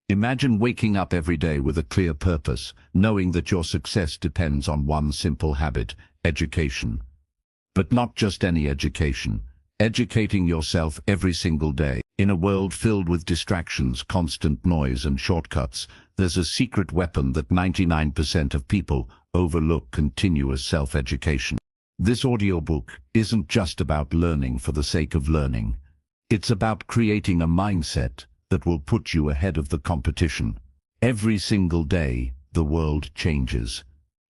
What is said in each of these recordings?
Imagine waking up every day with a clear purpose, knowing that your success depends on one simple habit: education. But not just any education. Educating yourself every single day. In a world filled with distractions, constant noise and shortcuts, there's a secret weapon that 99% of people overlook: continuous self-education. This audiobook isn't just about learning for the sake of learning. It's about creating a mindset that will put you ahead of the competition. Every single day, the world changes.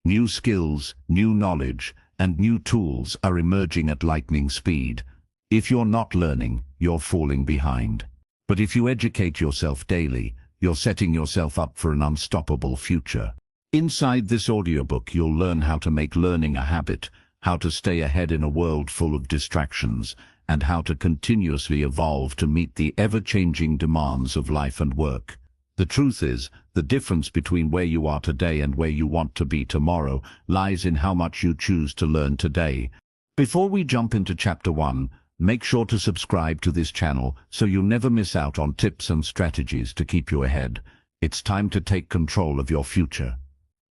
New skills, new knowledge, and new tools are emerging at lightning speed. If you're not learning, you're falling behind. But if you educate yourself daily, you're setting yourself up for an unstoppable future. Inside this audiobook, you'll learn how to make learning a habit, how to stay ahead in a world full of distractions, and how to continuously evolve to meet the ever-changing demands of life and work. The truth is, the difference between where you are today and where you want to be tomorrow lies in how much you choose to learn today. Before we jump into Chapter 1, make sure to subscribe to this channel so you never miss out on tips and strategies to keep you ahead. It's time to take control of your future.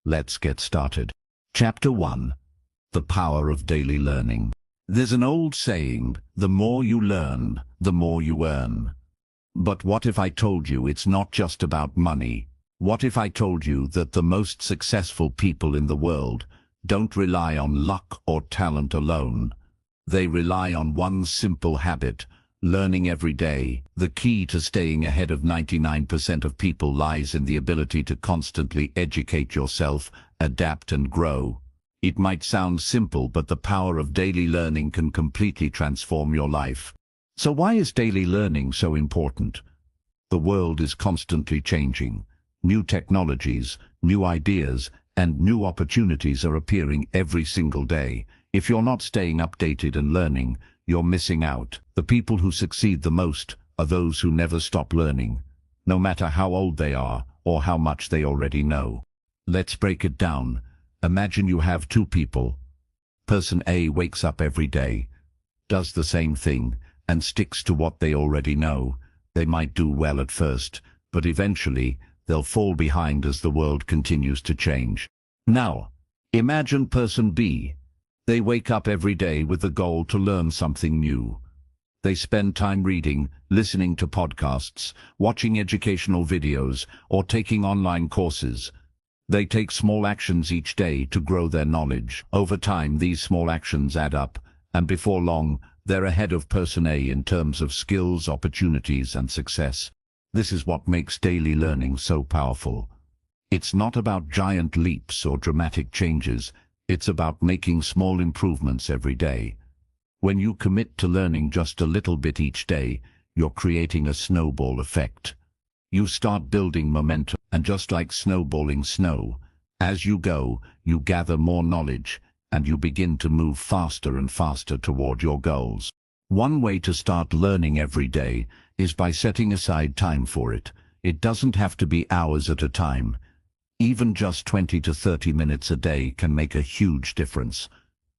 Let's get started. Chapter 1. The Power of Daily Learning. There's an old saying, the more you learn, the more you earn. But what if I told you it's not just about money? What if I told you that the most successful people in the world don't rely on luck or talent alone? They rely on one simple habit: learning every day. The key to staying ahead of 99% of people lies in the ability to constantly educate yourself, adapt and grow. It might sound simple, but the power of daily learning can completely transform your life. So why is daily learning so important? The world is constantly changing. New technologies, new ideas, and new opportunities are appearing every single day. If you're not staying updated and learning, you're missing out. The people who succeed the most are those who never stop learning, no matter how old they are or how much they already know. Let's break it down. Imagine you have two people. Person A wakes up every day, does the same thing, and sticks to what they already know. They might do well at first, but eventually they'll fall behind as the world continues to change. Now, imagine person B. They wake up every day with the goal to learn something new. They spend time reading, listening to podcasts, watching educational videos, or taking online courses. They take small actions each day to grow their knowledge. Over time, these small actions add up, and before long, they're ahead of person A in terms of skills, opportunities, and success. This is what makes daily learning so powerful. It's not about giant leaps or dramatic changes. It's about making small improvements every day. When you commit to learning just a little bit each day, you're creating a snowball effect. You start building momentum, and just like snowballing snow, as you go, you gather more knowledge, and you begin to move faster and faster toward your goals. One way to start learning every day is by setting aside time for it. It doesn't have to be hours at a time. Even just 20 to 30 minutes a day can make a huge difference.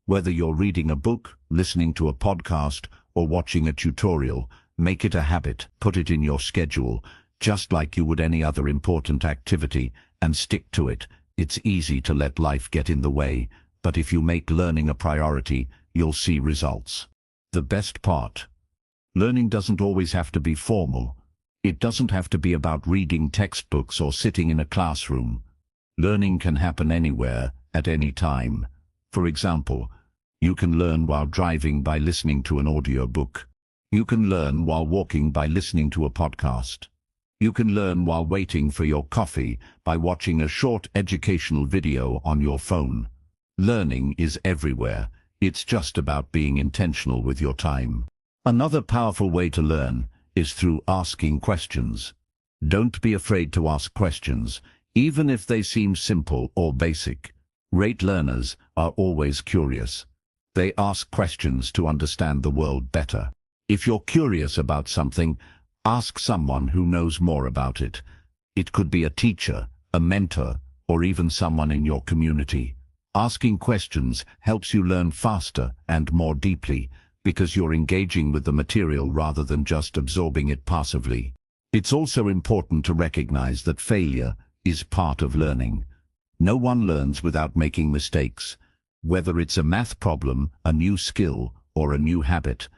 Whether you're reading a book, listening to a podcast, or watching a tutorial, make it a habit. Put it in your schedule, just like you would any other important activity, and stick to it. It's easy to let life get in the way, but if you make learning a priority, you'll see results. The best part: learning doesn't always have to be formal. It doesn't have to be about reading textbooks or sitting in a classroom. Learning can happen anywhere, at any time. For example, you can learn while driving by listening to an audiobook. You can learn while walking by listening to a podcast. You can learn while waiting for your coffee by watching a short educational video on your phone. Learning is everywhere. It's just about being intentional with your time. Another powerful way to learn is through asking questions. Don't be afraid to ask questions, even if they seem simple or basic. Great learners are always curious. They ask questions to understand the world better. If you're curious about something, ask someone who knows more about it. It could be a teacher, a mentor, or even someone in your community. Asking questions helps you learn faster and more deeply, because you're engaging with the material rather than just absorbing it passively. It's also important to recognize that failure is part of learning. No one learns without making mistakes. Whether it's a math problem, a new skill, or a new habit,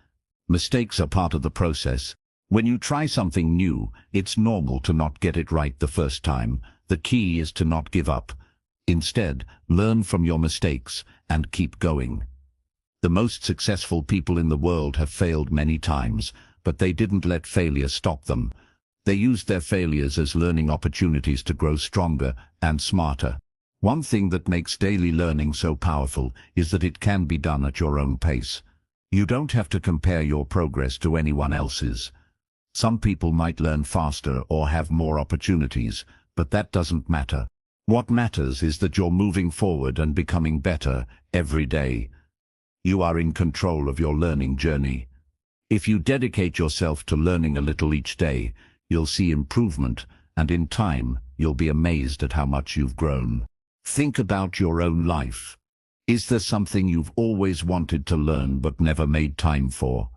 mistakes are part of the process. When you try something new, it's normal to not get it right the first time. The key is to not give up. Instead, learn from your mistakes and keep going. The most successful people in the world have failed many times, but they didn't let failure stop them. They used their failures as learning opportunities to grow stronger and smarter. One thing that makes daily learning so powerful is that it can be done at your own pace. You don't have to compare your progress to anyone else's. Some people might learn faster or have more opportunities, but that doesn't matter. What matters is that you're moving forward and becoming better every day. You are in control of your learning journey. If you dedicate yourself to learning a little each day, you'll see improvement, and in time, you'll be amazed at how much you've grown. Think about your own life. Is there something you've always wanted to learn but never made time for?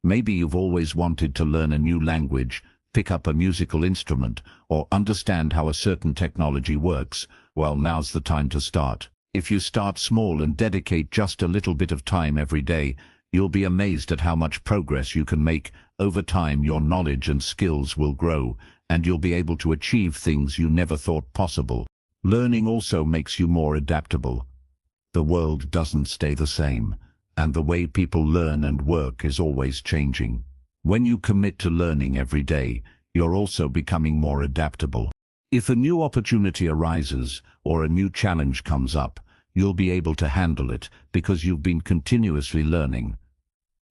Maybe you've always wanted to learn a new language, pick up a musical instrument, or understand how a certain technology works. Well, now's the time to start. If you start small and dedicate just a little bit of time every day, you'll be amazed at how much progress you can make. Over time, your knowledge and skills will grow, and you'll be able to achieve things you never thought possible. Learning also makes you more adaptable. The world doesn't stay the same, and the way people learn and work is always changing. When you commit to learning every day, you're also becoming more adaptable. If a new opportunity arises or a new challenge comes up, you'll be able to handle it because you've been continuously learning.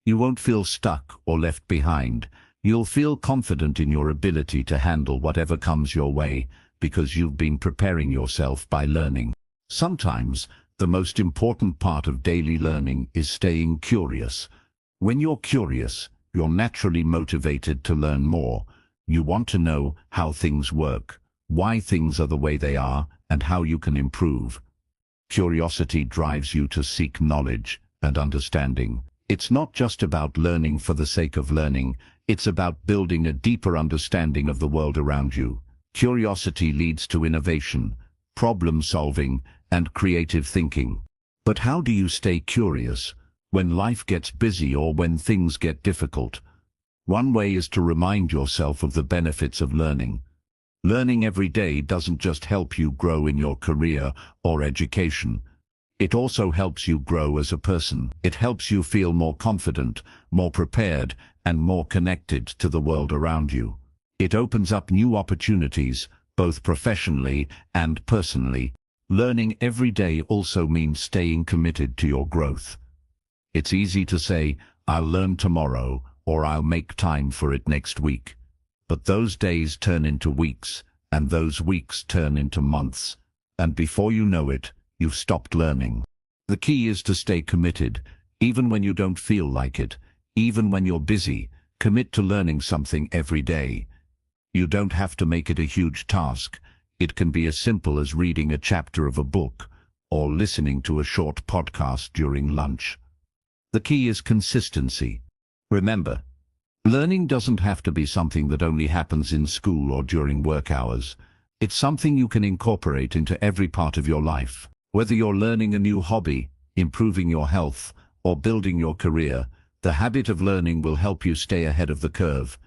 You won't feel stuck or left behind. You'll feel confident in your ability to handle whatever comes your way because you've been preparing yourself by learning. Sometimes, the most important part of daily learning is staying curious. When you're curious, you're naturally motivated to learn more. You want to know how things work, why things are the way they are, and how you can improve. Curiosity drives you to seek knowledge and understanding. It's not just about learning for the sake of learning, it's about building a deeper understanding of the world around you. Curiosity leads to innovation, problem solving, and creative thinking. But how do you stay curious when life gets busy or when things get difficult? One way is to remind yourself of the benefits of learning. Learning every day doesn't just help you grow in your career or education. It also helps you grow as a person. It helps you feel more confident, more prepared, and more connected to the world around you. It opens up new opportunities, both professionally and personally. Learning every day also means staying committed to your growth. It's easy to say, "I'll learn tomorrow," or "I'll make time for it next week." But those days turn into weeks, and those weeks turn into months. And before you know it, you've stopped learning. The key is to stay committed, even when you don't feel like it, even when you're busy. Commit to learning something every day. You don't have to make it a huge task. It can be as simple as reading a chapter of a book or listening to a short podcast during lunch. The key is consistency. Remember, learning doesn't have to be something that only happens in school or during work hours. It's something you can incorporate into every part of your life. Whether you're learning a new hobby, improving your health, or building your career, the habit of learning will help you stay ahead of the curve.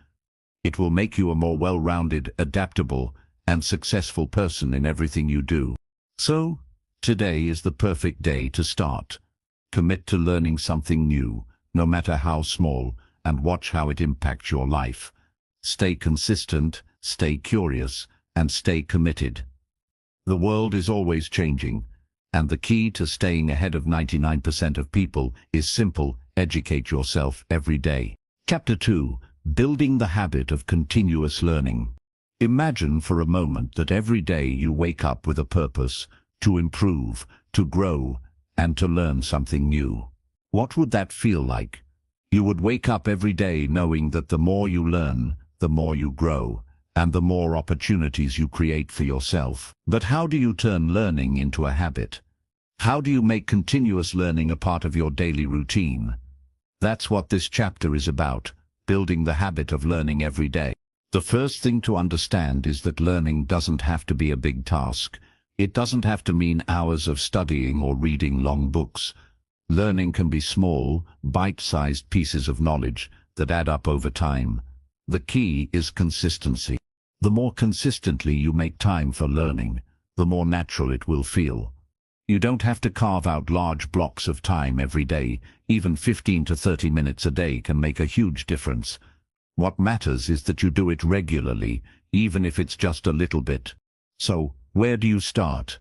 It will make you a more well-rounded, adaptable, and successful person in everything you do. So, today is the perfect day to start. Commit to learning something new, no matter how small, and watch how it impacts your life. Stay consistent, stay curious, and stay committed. The world is always changing, and the key to staying ahead of 99% of people is simple: educate yourself every day. Chapter 2. Building the habit of continuous learning. Imagine for a moment that every day you wake up with a purpose: to improve, to grow, and to learn something new. What would that feel like? You would wake up every day knowing that the more you learn, the more you grow, and the more opportunities you create for yourself. But how do you turn learning into a habit? How do you make continuous learning a part of your daily routine? That's what this chapter is about: building the habit of learning every day. The first thing to understand is that learning doesn't have to be a big task. It doesn't have to mean hours of studying or reading long books. Learning can be small, bite-sized pieces of knowledge that add up over time. The key is consistency. The more consistently you make time for learning, the more natural it will feel. You don't have to carve out large blocks of time every day. Even 15 to 30 minutes a day can make a huge difference. What matters is that you do it regularly, even if it's just a little bit. So, where do you start?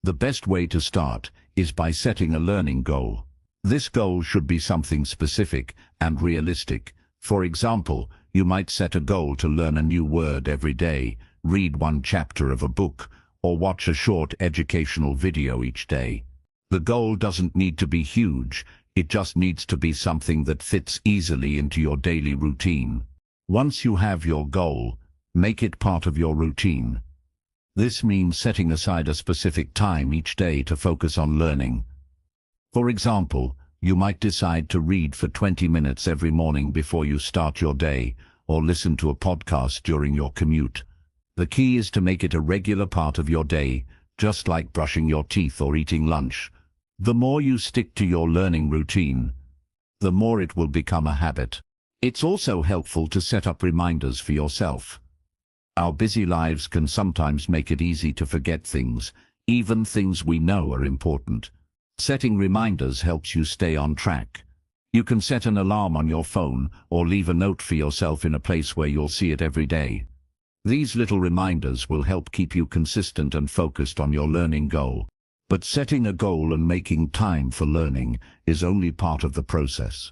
The best way to start is by setting a learning goal. This goal should be something specific and realistic. For example, you might set a goal to learn a new word every day, read one chapter of a book, or watch a short educational video each day. The goal doesn't need to be huge, it just needs to be something that fits easily into your daily routine. Once you have your goal, make it part of your routine. This means setting aside a specific time each day to focus on learning. For example, you might decide to read for 20 minutes every morning before you start your day, or listen to a podcast during your commute. The key is to make it a regular part of your day, just like brushing your teeth or eating lunch. The more you stick to your learning routine, the more it will become a habit. It's also helpful to set up reminders for yourself. Our busy lives can sometimes make it easy to forget things, even things we know are important. Setting reminders helps you stay on track. You can set an alarm on your phone or leave a note for yourself in a place where you'll see it every day. These little reminders will help keep you consistent and focused on your learning goal. But setting a goal and making time for learning is only part of the process.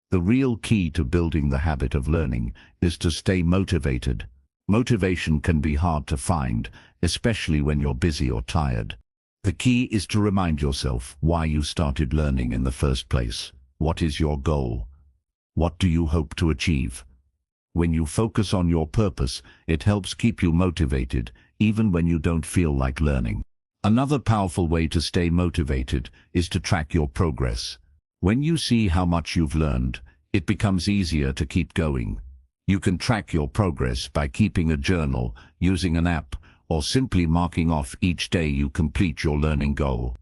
The real key to building the habit of learning is to stay motivated. Motivation can be hard to find, especially when you're busy or tired. The key is to remind yourself why you started learning in the first place. What is your goal? What do you hope to achieve? When you focus on your purpose, it helps keep you motivated, even when you don't feel like learning. Another powerful way to stay motivated is to track your progress. When you see how much you've learned, it becomes easier to keep going. You can track your progress by keeping a journal, using an app, or simply marking off each day you complete your learning goal.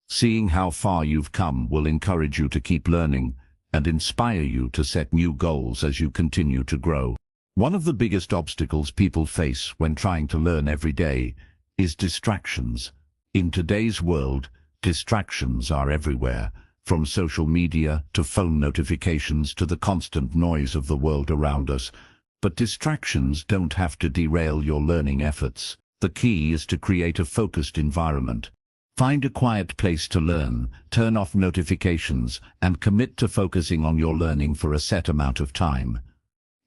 Seeing how far you've come will encourage you to keep learning and inspire you to set new goals as you continue to grow. One of the biggest obstacles people face when trying to learn every day is distractions. In today's world, distractions are everywhere, from social media to phone notifications to the constant noise of the world around us. But distractions don't have to derail your learning efforts. The key is to create a focused environment. Find a quiet place to learn, turn off notifications, and commit to focusing on your learning for a set amount of time.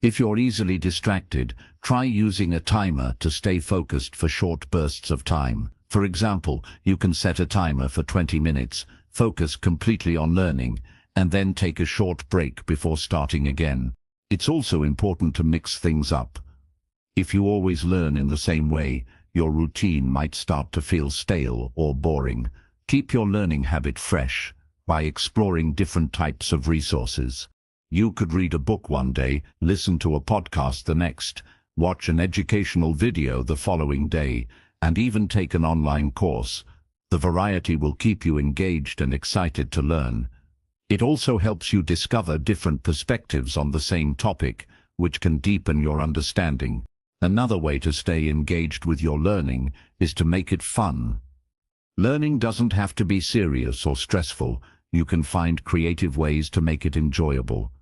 If you're easily distracted, try using a timer to stay focused for short bursts of time. For example, you can set a timer for 20 minutes, focus completely on learning, and then take a short break before starting again. It's also important to mix things up. If you always learn in the same way, your routine might start to feel stale or boring. Keep your learning habit fresh by exploring different types of resources. You could read a book one day, listen to a podcast the next, watch an educational video the following day, and even take an online course. The variety will keep you engaged and excited to learn. It also helps you discover different perspectives on the same topic, which can deepen your understanding. Another way to stay engaged with your learning is to make it fun. Learning doesn't have to be serious or stressful. You can find creative ways to make it enjoyable.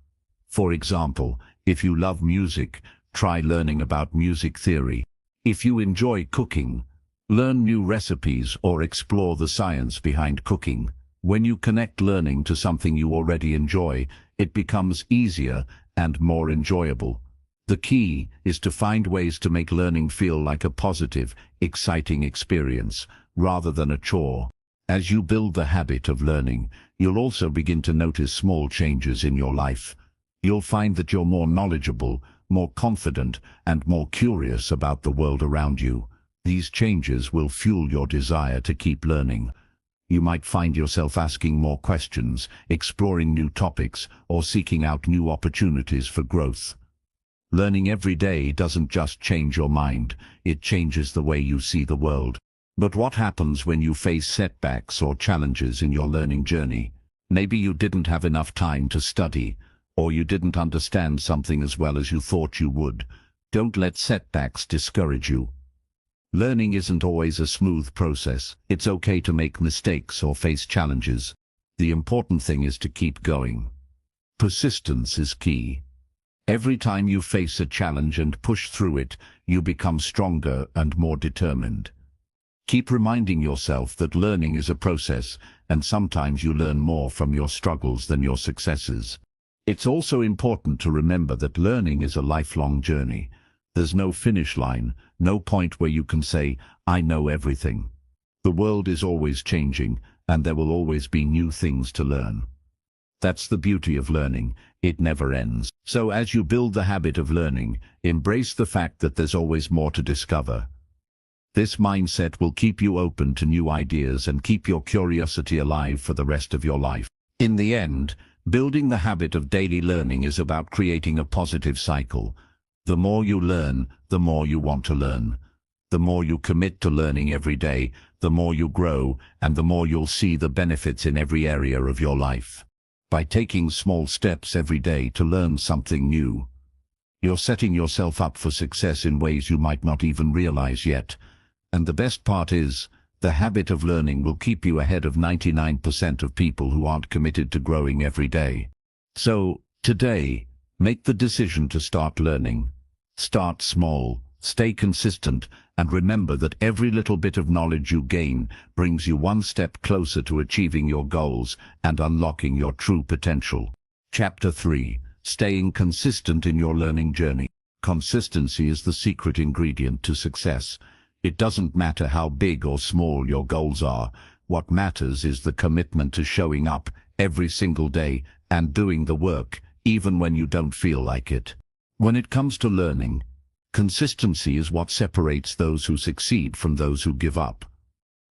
For example, if you love music, try learning about music theory. If you enjoy cooking, learn new recipes or explore the science behind cooking. When you connect learning to something you already enjoy, it becomes easier and more enjoyable. The key is to find ways to make learning feel like a positive, exciting experience, rather than a chore. As you build the habit of learning, you'll also begin to notice small changes in your life. You'll find that you're more knowledgeable, more confident, and more curious about the world around you. These changes will fuel your desire to keep learning. You might find yourself asking more questions, exploring new topics, or seeking out new opportunities for growth. Learning every day doesn't just change your mind, it changes the way you see the world. But what happens when you face setbacks or challenges in your learning journey? Maybe you didn't have enough time to study, or you didn't understand something as well as you thought you would. Don't let setbacks discourage you. Learning isn't always a smooth process. It's okay to make mistakes or face challenges. The important thing is to keep going. Persistence is key. Every time you face a challenge and push through it, you become stronger and more determined. Keep reminding yourself that learning is a process, and sometimes you learn more from your struggles than your successes. It's also important to remember that learning is a lifelong journey. There's no finish line, no point where you can say, I know everything. The world is always changing, and there will always be new things to learn. That's the beauty of learning. It never ends. So as you build the habit of learning, embrace the fact that there's always more to discover. This mindset will keep you open to new ideas and keep your curiosity alive for the rest of your life. In the end, building the habit of daily learning is about creating a positive cycle. The more you learn, the more you want to learn. The more you commit to learning every day, the more you grow, and the more you'll see the benefits in every area of your life. By taking small steps every day to learn something new, you're setting yourself up for success in ways you might not even realize yet. And the best part is, the habit of learning will keep you ahead of 99% of people who aren't committed to growing every day. So, today, make the decision to start learning. Start small, stay consistent, and remember that every little bit of knowledge you gain brings you one step closer to achieving your goals and unlocking your true potential. Chapter 3. Staying consistent in your learning journey. Consistency is the secret ingredient to success. It doesn't matter how big or small your goals are. What matters is the commitment to showing up every single day and doing the work, even when you don't feel like it. When it comes to learning, consistency is what separates those who succeed from those who give up.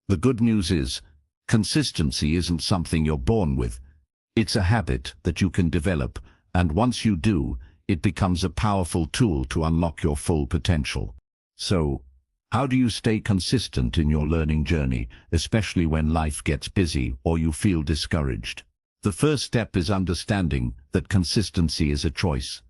The good news is, consistency isn't something you're born with. It's a habit that you can develop, and once you do, it becomes a powerful tool to unlock your full potential. So, how do you stay consistent in your learning journey, especially when life gets busy or you feel discouraged? The first step is understanding that consistency is a choice.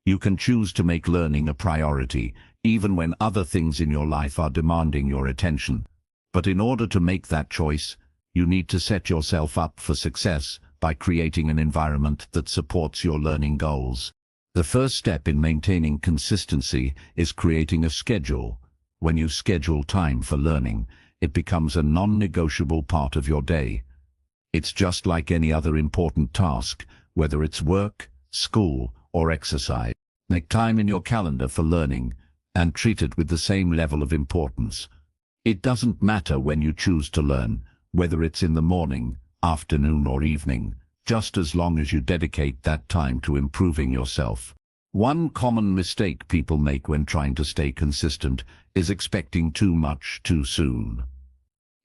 You can choose to make learning a priority, even when other things in your life are demanding your attention. But in order to make that choice, you need to set yourself up for success by creating an environment that supports your learning goals. The first step in maintaining consistency is creating a schedule. When you schedule time for learning, it becomes a non-negotiable part of your day. It's just like any other important task, whether it's work, school, or exercise. Make time in your calendar for learning, and treat it with the same level of importance. It doesn't matter when you choose to learn, whether it's in the morning, afternoon, or evening, just as long as you dedicate that time to improving yourself. One common mistake people make when trying to stay consistent is expecting too much too soon.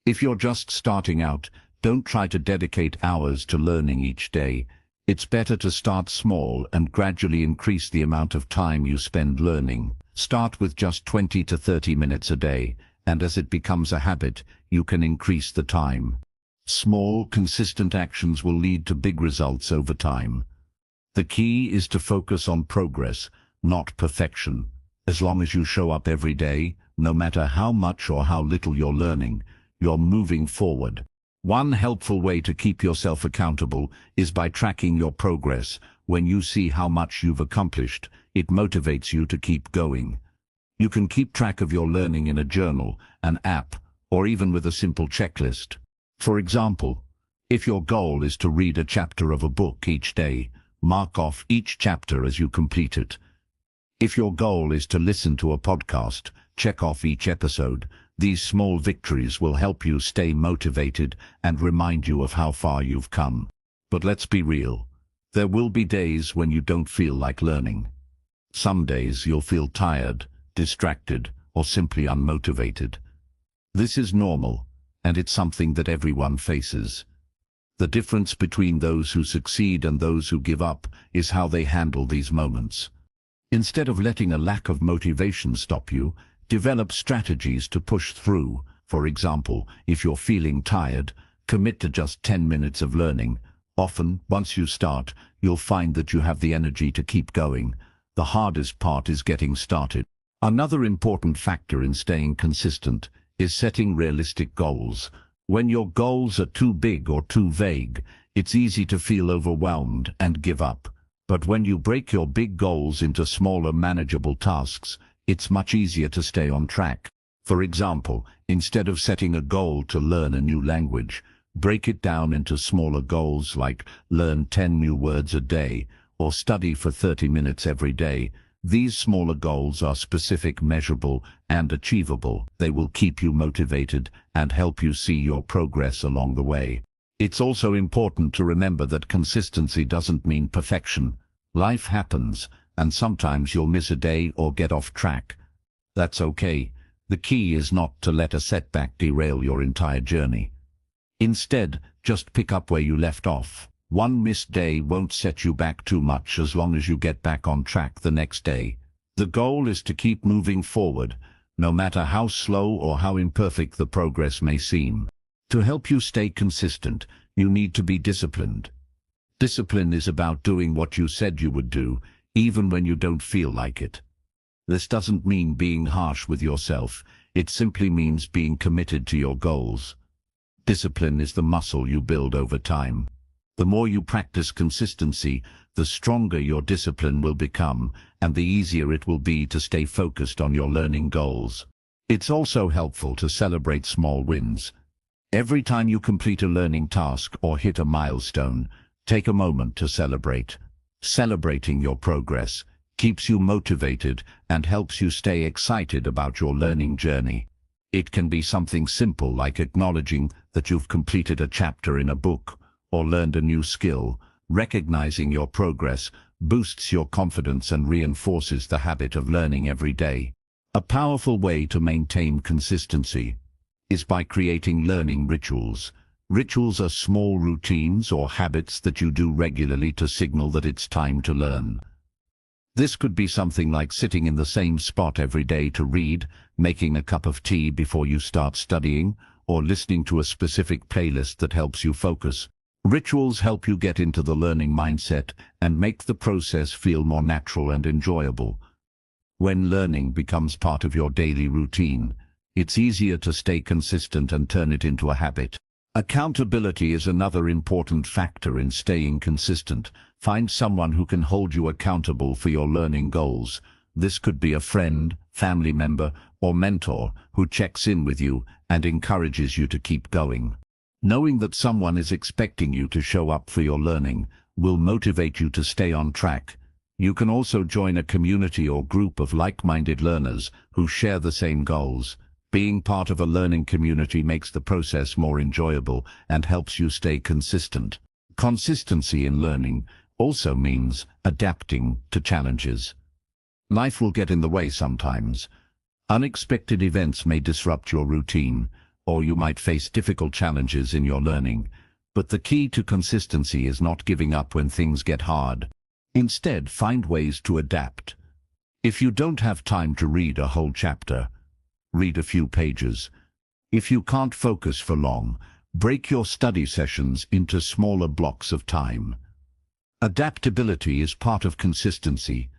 If you're just starting out, don't try to dedicate hours to learning each day. It's better to start small and gradually increase the amount of time you spend learning. Start with just 20 to 30 minutes a day, and as it becomes a habit, you can increase the time. Small, consistent actions will lead to big results over time. The key is to focus on progress, not perfection. As long as you show up every day, no matter how much or how little you're learning, you're moving forward. One helpful way to keep yourself accountable is by tracking your progress. When you see how much you've accomplished, it motivates you to keep going. You can keep track of your learning in a journal, an app, or even with a simple checklist. For example, if your goal is to read a chapter of a book each day, mark off each chapter as you complete it. If your goal is to listen to a podcast, check off each episode. These small victories will help you stay motivated and remind you of how far you've come. But let's be real. There will be days when you don't feel like learning. Some days you'll feel tired, distracted, or simply unmotivated. This is normal, and it's something that everyone faces. The difference between those who succeed and those who give up is how they handle these moments. Instead of letting a lack of motivation stop you, develop strategies to push through. For example, if you're feeling tired, commit to just 10 minutes of learning. Often, once you start, you'll find that you have the energy to keep going. The hardest part is getting started. Another important factor in staying consistent is setting realistic goals. When your goals are too big or too vague, it's easy to feel overwhelmed and give up. But when you break your big goals into smaller, manageable tasks, it's much easier to stay on track. For example, instead of setting a goal to learn a new language, break it down into smaller goals like learn 10 new words a day or study for 30 minutes every day. These smaller goals are specific, measurable, and achievable. They will keep you motivated and help you see your progress along the way. It's also important to remember that consistency doesn't mean perfection. Life happens, and sometimes you'll miss a day or get off track. That's okay. The key is not to let a setback derail your entire journey. Instead, just pick up where you left off. One missed day won't set you back too much as long as you get back on track the next day. The goal is to keep moving forward, no matter how slow or how imperfect the progress may seem. To help you stay consistent, you need to be disciplined. Discipline is about doing what you said you would do, even when you don't feel like it. This doesn't mean being harsh with yourself. It simply means being committed to your goals. Discipline is the muscle you build over time. The more you practice consistency, the stronger your discipline will become, and the easier it will be to stay focused on your learning goals. It's also helpful to celebrate small wins. Every time you complete a learning task or hit a milestone, take a moment to celebrate. Celebrating your progress keeps you motivated and helps you stay excited about your learning journey. It can be something simple like acknowledging that you've completed a chapter in a book or learned a new skill. Recognizing your progress boosts your confidence and reinforces the habit of learning every day. A powerful way to maintain consistency is by creating learning rituals. Rituals are small routines or habits that you do regularly to signal that it's time to learn. This could be something like sitting in the same spot every day to read, making a cup of tea before you start studying, or listening to a specific playlist that helps you focus. Rituals help you get into the learning mindset and make the process feel more natural and enjoyable. When learning becomes part of your daily routine, it's easier to stay consistent and turn it into a habit. Accountability is another important factor in staying consistent. Find someone who can hold you accountable for your learning goals. This could be a friend, family member, or mentor who checks in with you and encourages you to keep going. Knowing that someone is expecting you to show up for your learning will motivate you to stay on track. You can also join a community or group of like-minded learners who share the same goals. Being part of a learning community makes the process more enjoyable and helps you stay consistent. Consistency in learning also means adapting to challenges. Life will get in the way sometimes. Unexpected events may disrupt your routine, or you might face difficult challenges in your learning. But the key to consistency is not giving up when things get hard. Instead, find ways to adapt. If you don't have time to read a whole chapter, read a few pages. If you can't focus for long, break your study sessions into smaller blocks of time. Adaptability is part of consistency.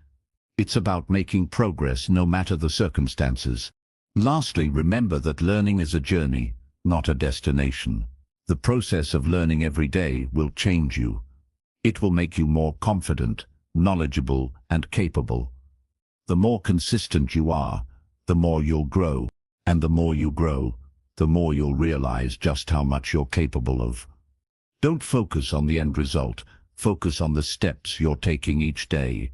It's about making progress no matter the circumstances. Lastly, remember that learning is a journey, not a destination. The process of learning every day will change you. It will make you more confident, knowledgeable, and capable. The more consistent you are, the more you'll grow, and the more you grow, the more you'll realize just how much you're capable of. Don't focus on the end result, focus on the steps you're taking each day.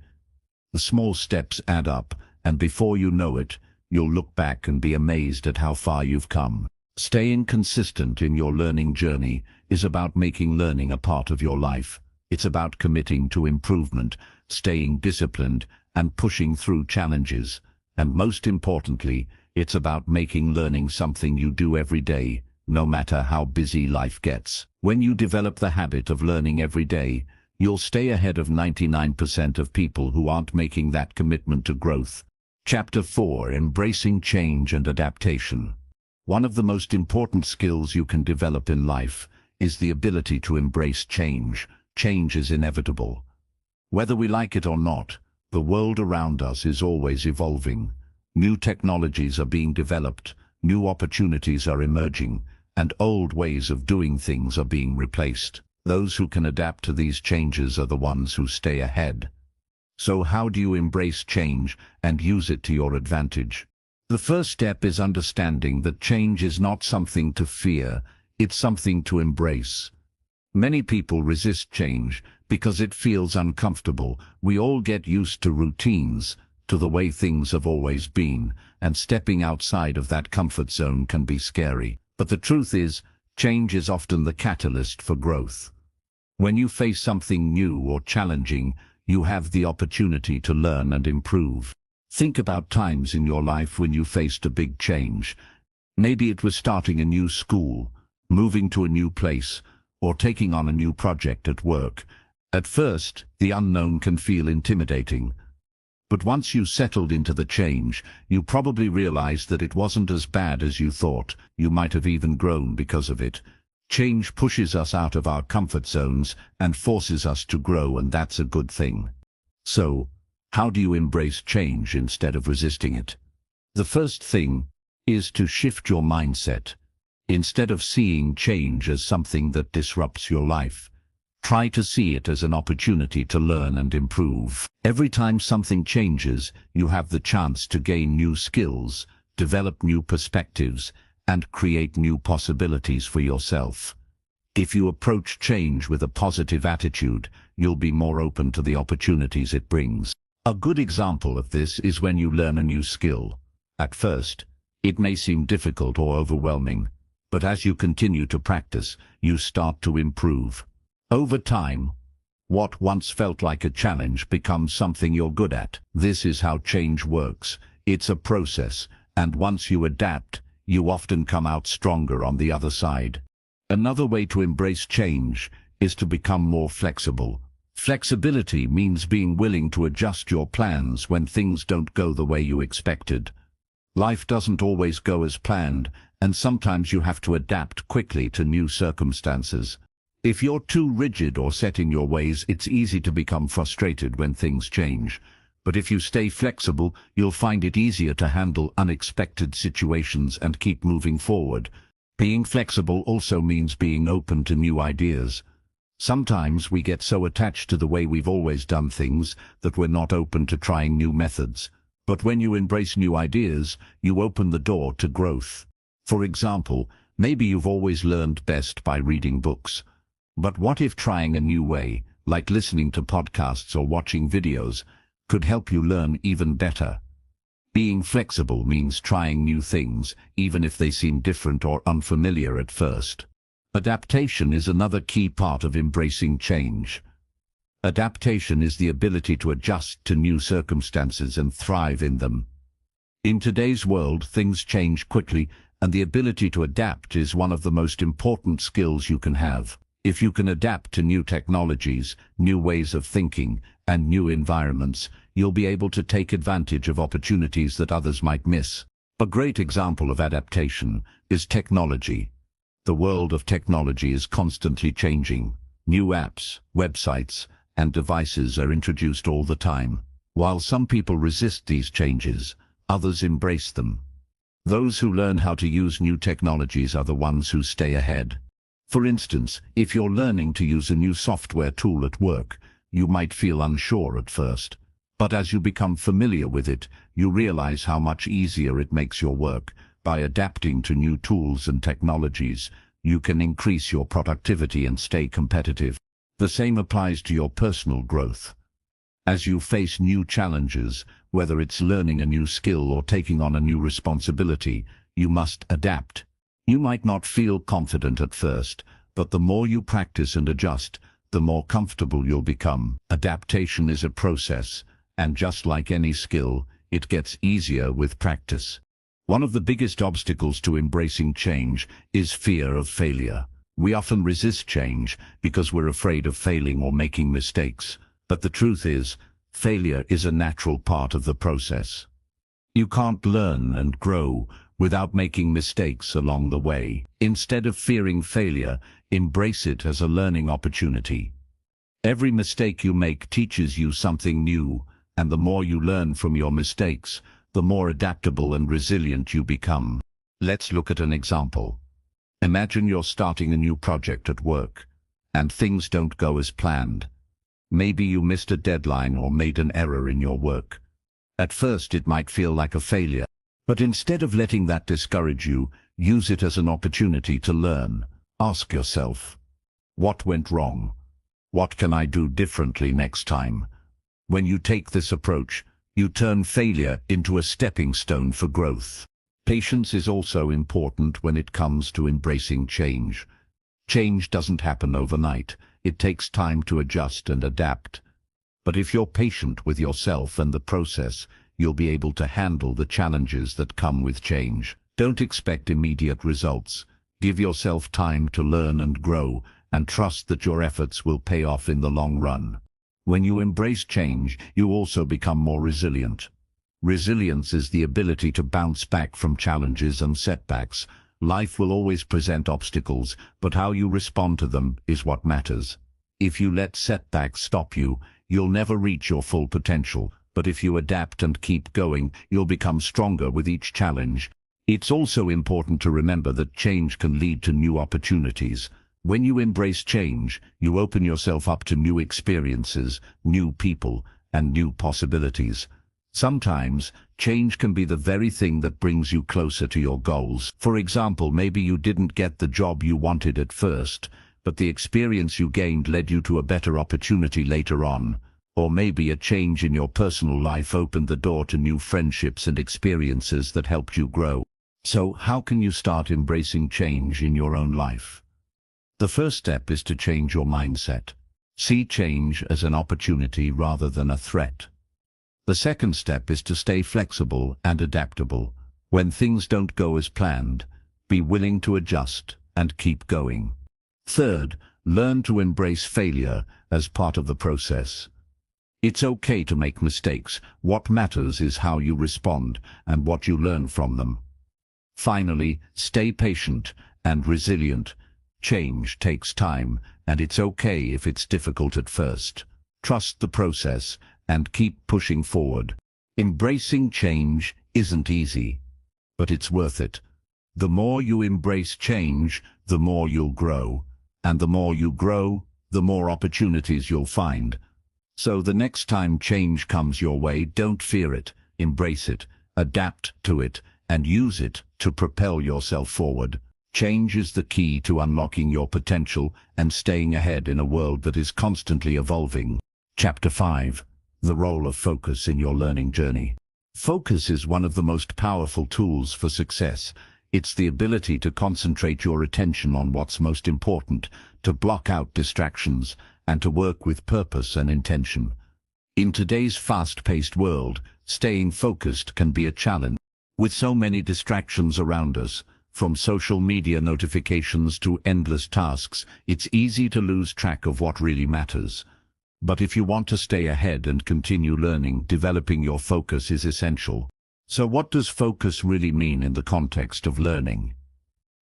The small steps add up, and before you know it, you'll look back and be amazed at how far you've come. Staying consistent in your learning journey is about making learning a part of your life. It's about committing to improvement, staying disciplined, and pushing through challenges. And most importantly, it's about making learning something you do every day, no matter how busy life gets. When you develop the habit of learning every day, you'll stay ahead of 99% of people who aren't making that commitment to growth. Chapter 4: Embracing Change and Adaptation. One of the most important skills you can develop in life is the ability to embrace change. Change is inevitable. Whether we like it or not, the world around us is always evolving. New technologies are being developed, new opportunities are emerging, and old ways of doing things are being replaced. Those who can adapt to these changes are the ones who stay ahead. So how do you embrace change and use it to your advantage? The first step is understanding that change is not something to fear, it's something to embrace. Many people resist change because it feels uncomfortable. We all get used to routines, to the way things have always been, and stepping outside of that comfort zone can be scary. But the truth is, change is often the catalyst for growth. When you face something new or challenging, you have the opportunity to learn and improve. Think about times in your life when you faced a big change. Maybe it was starting a new school, moving to a new place, or taking on a new project at work. At first, the unknown can feel intimidating. But once you settled into the change, you probably realized that it wasn't as bad as you thought. You might have even grown because of it. Change pushes us out of our comfort zones and forces us to grow, and that's a good thing. So, how do you embrace change instead of resisting it? The first thing is to shift your mindset. Instead of seeing change as something that disrupts your life, try to see it as an opportunity to learn and improve. Every time something changes, you have the chance to gain new skills, develop new perspectives, and create new possibilities for yourself. If you approach change with a positive attitude, you'll be more open to the opportunities it brings. A good example of this is when you learn a new skill. At first, it may seem difficult or overwhelming, but as you continue to practice, you start to improve. Over time, what once felt like a challenge becomes something you're good at. This is how change works. It's a process, and once you adapt, you often come out stronger on the other side. Another way to embrace change is to become more flexible. Flexibility means being willing to adjust your plans when things don't go the way you expected. Life doesn't always go as planned, and sometimes you have to adapt quickly to new circumstances. If you're too rigid or set in your ways, it's easy to become frustrated when things change. But if you stay flexible, you'll find it easier to handle unexpected situations and keep moving forward. Being flexible also means being open to new ideas. Sometimes we get so attached to the way we've always done things that we're not open to trying new methods. But when you embrace new ideas, you open the door to growth. For example, maybe you've always learned best by reading books. But what if trying a new way, like listening to podcasts or watching videos, could help you learn even better? Being flexible means trying new things, even if they seem different or unfamiliar at first. Adaptation is another key part of embracing change. Adaptation is the ability to adjust to new circumstances and thrive in them. In today's world, things change quickly, and the ability to adapt is one of the most important skills you can have. If you can adapt to new technologies, new ways of thinking, and new environments, you'll be able to take advantage of opportunities that others might miss. A great example of adaptation is technology. The world of technology is constantly changing. New apps, websites, and devices are introduced all the time. While some people resist these changes, others embrace them. Those who learn how to use new technologies are the ones who stay ahead. For instance, if you're learning to use a new software tool at work, you might feel unsure at first. But as you become familiar with it, you realize how much easier it makes your work. By adapting to new tools and technologies, you can increase your productivity and stay competitive. The same applies to your personal growth. As you face new challenges, whether it's learning a new skill or taking on a new responsibility, you must adapt. You might not feel confident at first, but the more you practice and adjust, the more comfortable you'll become. Adaptation is a process, and just like any skill, it gets easier with practice. One of the biggest obstacles to embracing change is fear of failure. We often resist change because we're afraid of failing or making mistakes. But the truth is, failure is a natural part of the process. You can't learn and grow without making mistakes along the way. Instead of fearing failure, embrace it as a learning opportunity. Every mistake you make teaches you something new, and the more you learn from your mistakes, the more adaptable and resilient you become. Let's look at an example. Imagine you're starting a new project at work, and things don't go as planned. Maybe you missed a deadline or made an error in your work. At first it might feel like a failure, but instead of letting that discourage you, use it as an opportunity to learn. Ask yourself, what went wrong? What can I do differently next time? When you take this approach, you turn failure into a stepping stone for growth. Patience is also important when it comes to embracing change. Change doesn't happen overnight. It takes time to adjust and adapt. But if you're patient with yourself and the process, you'll be able to handle the challenges that come with change. Don't expect immediate results. Give yourself time to learn and grow, and trust that your efforts will pay off in the long run. When you embrace change, you also become more resilient. Resilience is the ability to bounce back from challenges and setbacks. Life will always present obstacles, but how you respond to them is what matters. If you let setbacks stop you, you'll never reach your full potential. But if you adapt and keep going, you'll become stronger with each challenge. It's also important to remember that change can lead to new opportunities. When you embrace change, you open yourself up to new experiences, new people, and new possibilities. Sometimes, change can be the very thing that brings you closer to your goals. For example, maybe you didn't get the job you wanted at first, but the experience you gained led you to a better opportunity later on. Or maybe a change in your personal life opened the door to new friendships and experiences that helped you grow. So, how can you start embracing change in your own life? The first step is to change your mindset. See change as an opportunity rather than a threat. The second step is to stay flexible and adaptable. When things don't go as planned, be willing to adjust and keep going. Third, learn to embrace failure as part of the process. It's okay to make mistakes. What matters is how you respond and what you learn from them. Finally, stay patient and resilient. Change takes time, and it's okay if it's difficult at first. Trust the process and keep pushing forward. Embracing change isn't easy, but it's worth it. The more you embrace change, the more you'll grow. And the more you grow, the more opportunities you'll find. So the next time change comes your way, don't fear it. Embrace it, adapt to it, and use it to propel yourself forward. Change is the key to unlocking your potential and staying ahead in a world that is constantly evolving. Chapter 5. The role of focus in your learning journey. Focus is one of the most powerful tools for success. It's the ability to concentrate your attention on what's most important, to block out distractions, and to work with purpose and intention. In today's fast-paced world, staying focused can be a challenge. With so many distractions around us, from social media notifications to endless tasks, it's easy to lose track of what really matters. But if you want to stay ahead and continue learning, developing your focus is essential. So what does focus really mean in the context of learning?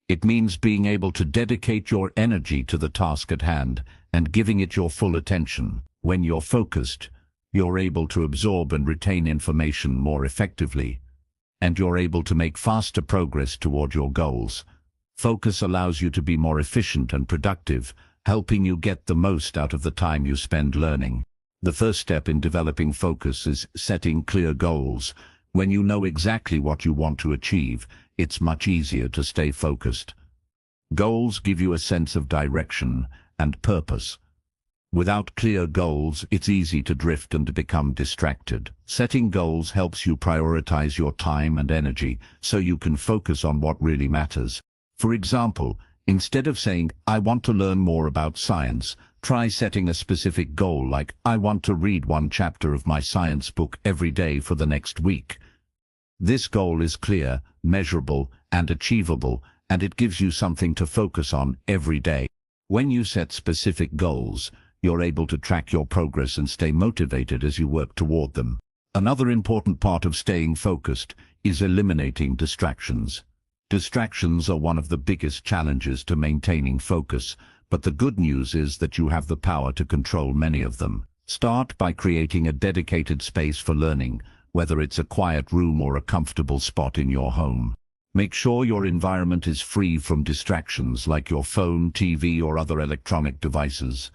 It means being able to dedicate your energy to the task at hand and giving it your full attention. When you're focused, you're able to absorb and retain information more effectively, and you're able to make faster progress toward your goals. Focus allows you to be more efficient and productive, helping you get the most out of the time you spend learning. The first step in developing focus is setting clear goals. When you know exactly what you want to achieve, it's much easier to stay focused. Goals give you a sense of direction and purpose. Without clear goals, it's easy to drift and to become distracted. Setting goals helps you prioritize your time and energy so you can focus on what really matters. For example, instead of saying, "I want to learn more about science," try setting a specific goal like, "I want to read one chapter of my science book every day for the next week." This goal is clear, measurable, and achievable, and it gives you something to focus on every day. When you set specific goals, you're able to track your progress and stay motivated as you work toward them. Another important part of staying focused is eliminating distractions. Distractions are one of the biggest challenges to maintaining focus, but the good news is that you have the power to control many of them. Start by creating a dedicated space for learning, whether it's a quiet room or a comfortable spot in your home. Make sure your environment is free from distractions like your phone, TV, or other electronic devices.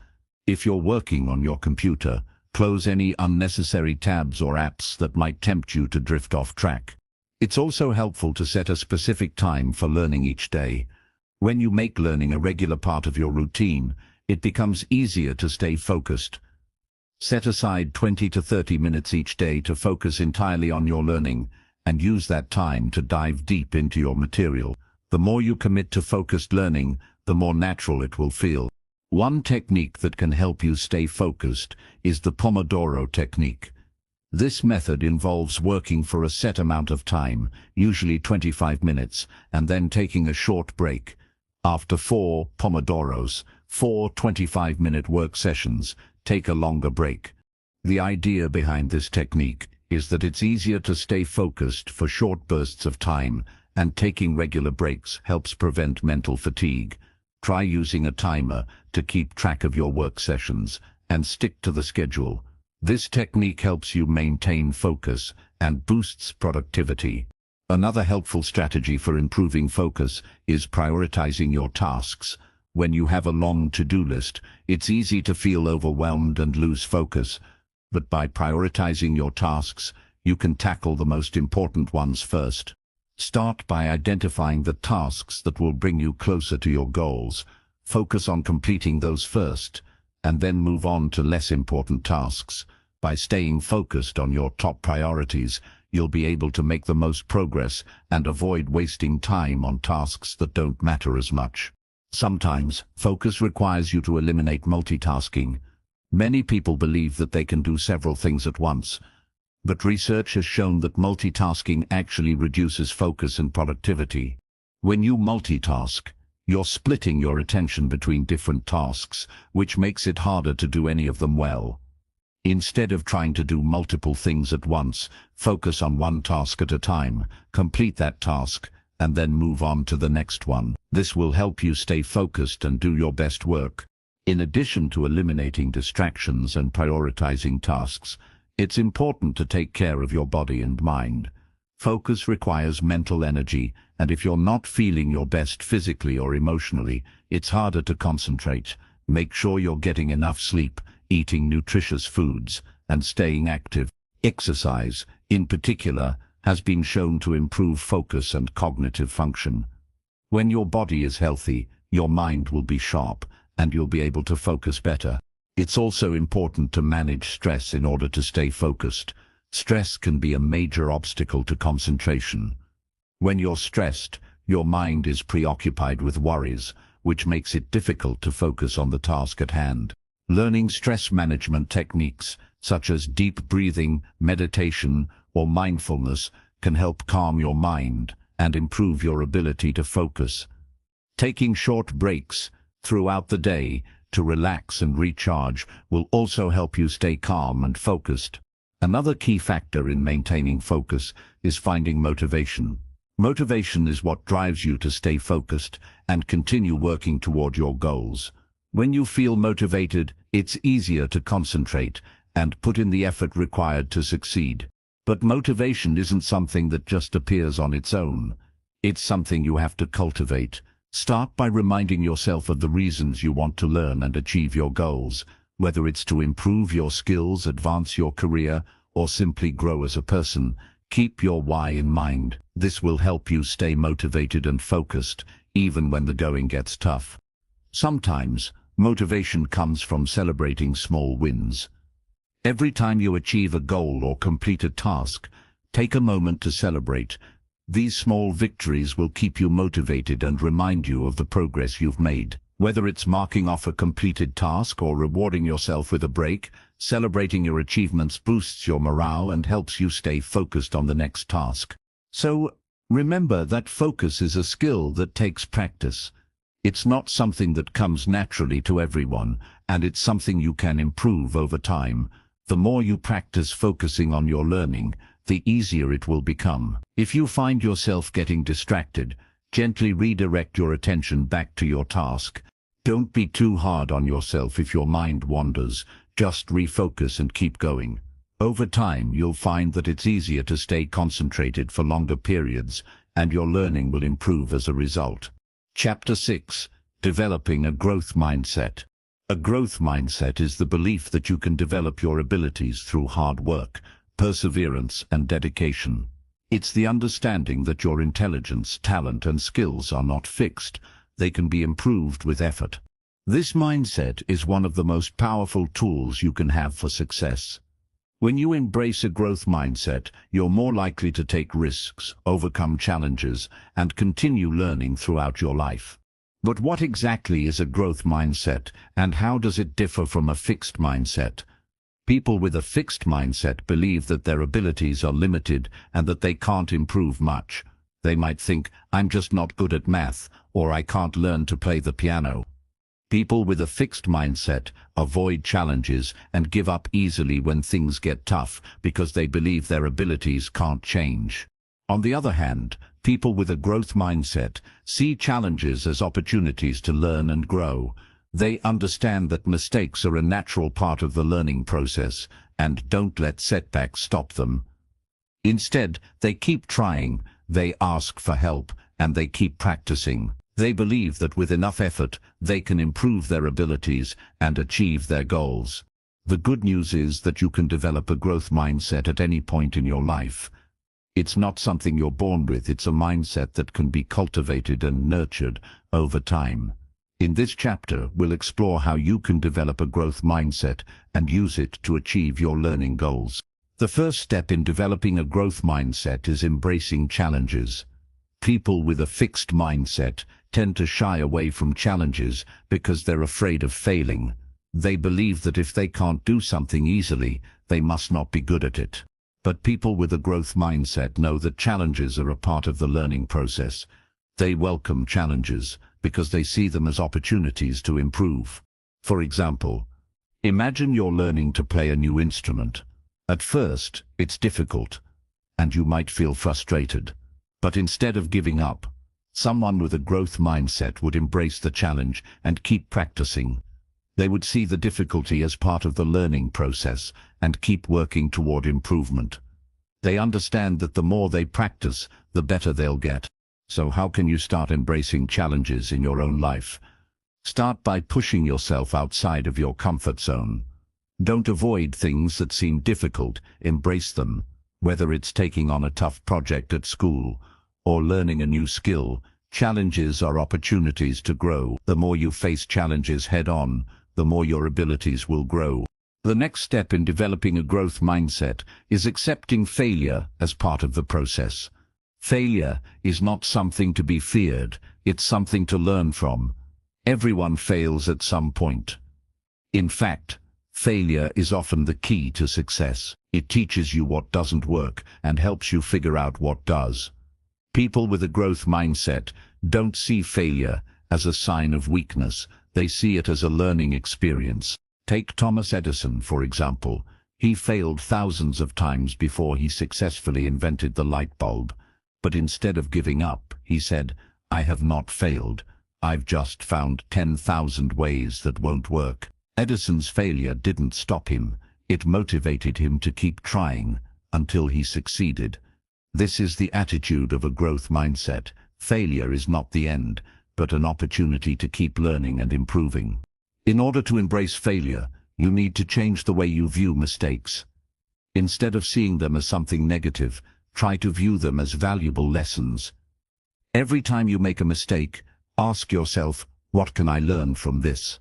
If you're working on your computer, close any unnecessary tabs or apps that might tempt you to drift off track. It's also helpful to set a specific time for learning each day. When you make learning a regular part of your routine, it becomes easier to stay focused. Set aside 20 to 30 minutes each day to focus entirely on your learning, and use that time to dive deep into your material. The more you commit to focused learning, the more natural it will feel. One technique that can help you stay focused is the Pomodoro technique. This method involves working for a set amount of time, usually 25 minutes, and then taking a short break. After 4 Pomodoros, 4 25-minute work sessions, take a longer break. The idea behind this technique is that it's easier to stay focused for short bursts of time, and taking regular breaks helps prevent mental fatigue. Try using a timer to keep track of your work sessions, and stick to the schedule. This technique helps you maintain focus and boosts productivity. Another helpful strategy for improving focus is prioritizing your tasks. When you have a long to-do list, it's easy to feel overwhelmed and lose focus. But by prioritizing your tasks, you can tackle the most important ones first. Start by identifying the tasks that will bring you closer to your goals. Focus on completing those first, and then move on to less important tasks. By staying focused on your top priorities, you'll be able to make the most progress and avoid wasting time on tasks that don't matter as much. Sometimes, focus requires you to eliminate multitasking. Many people believe that they can do several things at once, but research has shown that multitasking actually reduces focus and productivity. When you multitask, you're splitting your attention between different tasks, which makes it harder to do any of them well. Instead of trying to do multiple things at once, focus on one task at a time, complete that task, and then move on to the next one. This will help you stay focused and do your best work. In addition to eliminating distractions and prioritizing tasks, it's important to take care of your body and mind. Focus requires mental energy, and if you're not feeling your best physically or emotionally, it's harder to concentrate. Make sure you're getting enough sleep, eating nutritious foods, and staying active. Exercise, in particular, has been shown to improve focus and cognitive function. When your body is healthy, your mind will be sharp, and you'll be able to focus better. It's also important to manage stress in order to stay focused. Stress can be a major obstacle to concentration. When you're stressed, your mind is preoccupied with worries, which makes it difficult to focus on the task at hand. Learning stress management techniques, such as deep breathing, meditation, or mindfulness, can help calm your mind and improve your ability to focus. Taking short breaks throughout the day to relax and recharge will also help you stay calm and focused. Another key factor in maintaining focus is finding motivation. Motivation is what drives you to stay focused and continue working toward your goals. When you feel motivated, it's easier to concentrate and put in the effort required to succeed. But motivation isn't something that just appears on its own. It's something you have to cultivate. Start by reminding yourself of the reasons you want to learn and achieve your goals, whether it's to improve your skills, advance your career, or simply grow as a person. Keep your why in mind. This will help you stay motivated and focused, even when the going gets tough. Sometimes, motivation comes from celebrating small wins. Every time you achieve a goal or complete a task, take a moment to celebrate. These small victories will keep you motivated and remind you of the progress you've made. Whether it's marking off a completed task or rewarding yourself with a break, celebrating your achievements boosts your morale and helps you stay focused on the next task. So, Remember that focus is a skill that takes practice. It's not something that comes naturally to everyone, and it's something you can improve over time. The more you practice focusing on your learning, the easier it will become. If you find yourself getting distracted, gently redirect your attention back to your task. Don't be too hard on yourself if your mind wanders. Just refocus and keep going. Over time, you'll find that it's easier to stay concentrated for longer periods, and your learning will improve as a result. Chapter 6. Developing a growth mindset. A growth mindset is the belief that you can develop your abilities through hard work, perseverance, and dedication. It's the understanding that your intelligence, talent, and skills are not fixed. They can be improved with effort. This mindset is one of the most powerful tools you can have for success. When you embrace a growth mindset, you're more likely to take risks, overcome challenges, and continue learning throughout your life. But what exactly is a growth mindset, and how does it differ from a fixed mindset? People with a fixed mindset believe that their abilities are limited and that they can't improve much. They might think, I'm just not good at math, or I can't learn to play the piano. People with a fixed mindset avoid challenges and give up easily when things get tough because they believe their abilities can't change. On the other hand, people with a growth mindset see challenges as opportunities to learn and grow. They understand that mistakes are a natural part of the learning process and don't let setbacks stop them. Instead, they keep trying, they ask for help, and they keep practicing. They believe that with enough effort, they can improve their abilities and achieve their goals. The good news is that you can develop a growth mindset at any point in your life. It's not something you're born with, it's a mindset that can be cultivated and nurtured over time. In this chapter, we'll explore how you can develop a growth mindset and use it to achieve your learning goals. The first step in developing a growth mindset is embracing challenges. People with a fixed mindset tend to shy away from challenges because they're afraid of failing. They believe that if they can't do something easily, they must not be good at it. But people with a growth mindset know that challenges are a part of the learning process. They welcome challenges because they see them as opportunities to improve. For example, imagine you're learning to play a new instrument. At first, it's difficult, and you might feel frustrated. But instead of giving up, someone with a growth mindset would embrace the challenge and keep practicing. They would see the difficulty as part of the learning process and keep working toward improvement. They understand that the more they practice, the better they'll get. So how can you start embracing challenges in your own life? Start by pushing yourself outside of your comfort zone. Don't avoid things that seem difficult, embrace them. Whether it's taking on a tough project at school or learning a new skill, challenges are opportunities to grow. The more you face challenges head-on, the more your abilities will grow. The next step in developing a growth mindset is accepting failure as part of the process. Failure is not something to be feared, it's something to learn from. Everyone fails at some point. In fact, failure is often the key to success. It teaches you what doesn't work and helps you figure out what does. People with a growth mindset don't see failure as a sign of weakness. They see it as a learning experience. Take Thomas Edison, for example. He failed thousands of times before he successfully invented the light bulb. But instead of giving up, he said, I have not failed. I've just found 10,000 ways that won't work. Edison's failure didn't stop him. It motivated him to keep trying until he succeeded. This is the attitude of a growth mindset. Failure is not the end, but an opportunity to keep learning and improving. In order to embrace failure, you need to change the way you view mistakes. Instead of seeing them as something negative, try to view them as valuable lessons. Every time you make a mistake, ask yourself, what can I learn from this?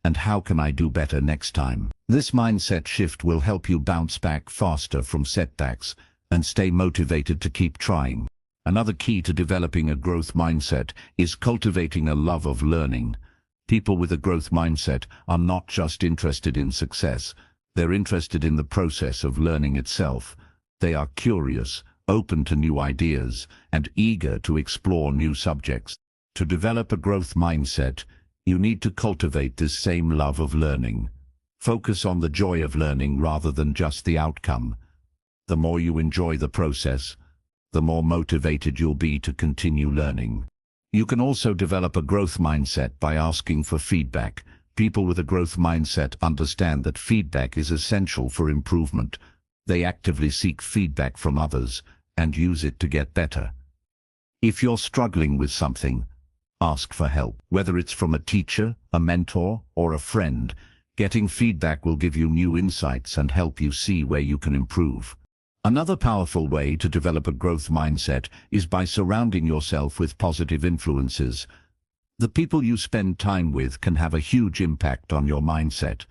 And how can I do better next time? This mindset shift will help you bounce back faster from setbacks and stay motivated to keep trying. Another key to developing a growth mindset is cultivating a love of learning. People with a growth mindset are not just interested in success, they're interested in the process of learning itself. They are curious, open to new ideas, and eager to explore new subjects. To develop a growth mindset, you need to cultivate this same love of learning. Focus on the joy of learning rather than just the outcome. The more you enjoy the process, the more motivated you'll be to continue learning. You can also develop a growth mindset by asking for feedback. People with a growth mindset understand that feedback is essential for improvement. They actively seek feedback from others and use it to get better. If you're struggling with something, ask for help. Whether it's from a teacher, a mentor, or a friend, getting feedback will give you new insights and help you see where you can improve. Another powerful way to develop a growth mindset is by surrounding yourself with positive influences. The people you spend time with can have a huge impact on your mindset.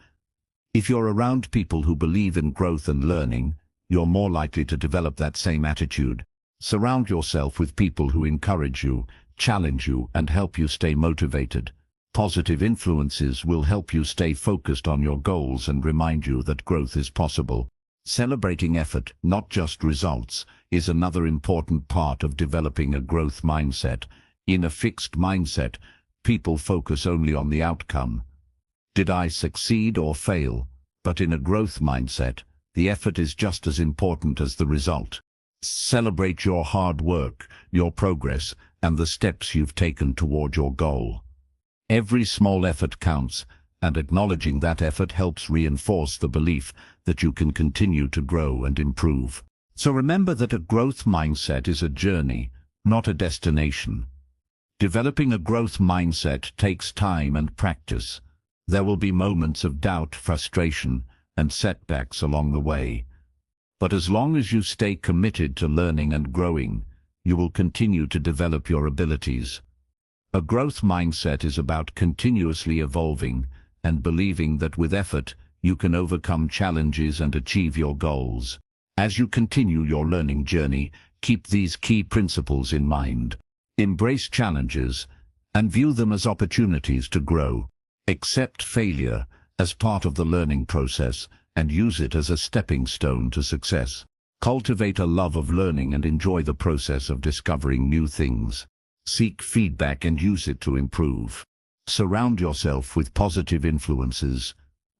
If you're around people who believe in growth and learning, you're more likely to develop that same attitude. Surround yourself with people who encourage you, challenge you, and help you stay motivated. Positive influences will help you stay focused on your goals and remind you that growth is possible. Celebrating effort, not just results, is another important part of developing a growth mindset. In a fixed mindset, people focus only on the outcome. Did I succeed or fail? But in a growth mindset, the effort is just as important as the result. Celebrate your hard work, your progress, and the steps you've taken toward your goal. Every small effort counts, and acknowledging that effort helps reinforce the belief that you can continue to grow and improve. So remember that a growth mindset is a journey, not a destination. Developing a growth mindset takes time and practice. There will be moments of doubt, frustration, and setbacks along the way. But as long as you stay committed to learning and growing, you will continue to develop your abilities. A growth mindset is about continuously evolving and believing that with effort, you can overcome challenges and achieve your goals. As you continue your learning journey, keep these key principles in mind. Embrace challenges and view them as opportunities to grow. Accept failure as part of the learning process and use it as a stepping stone to success. Cultivate a love of learning and enjoy the process of discovering new things. Seek feedback and use it to improve. Surround yourself with positive influences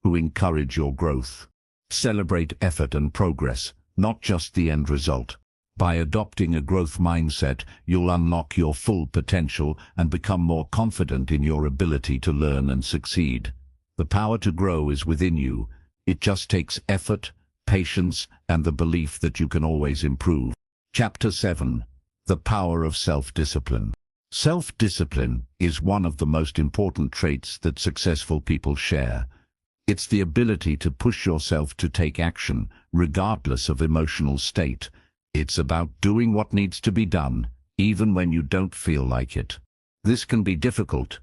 who encourage your growth. Celebrate effort and progress, not just the end result. By adopting a growth mindset, you'll unlock your full potential and become more confident in your ability to learn and succeed. The power to grow is within you. It just takes effort, patience, and the belief that you can always improve. Chapter 7. The Power of Self-Discipline. Self-discipline is one of the most important traits that successful people share. It's the ability to push yourself to take action, regardless of emotional state. It's about doing what needs to be done, even when you don't feel like it. This can be difficult,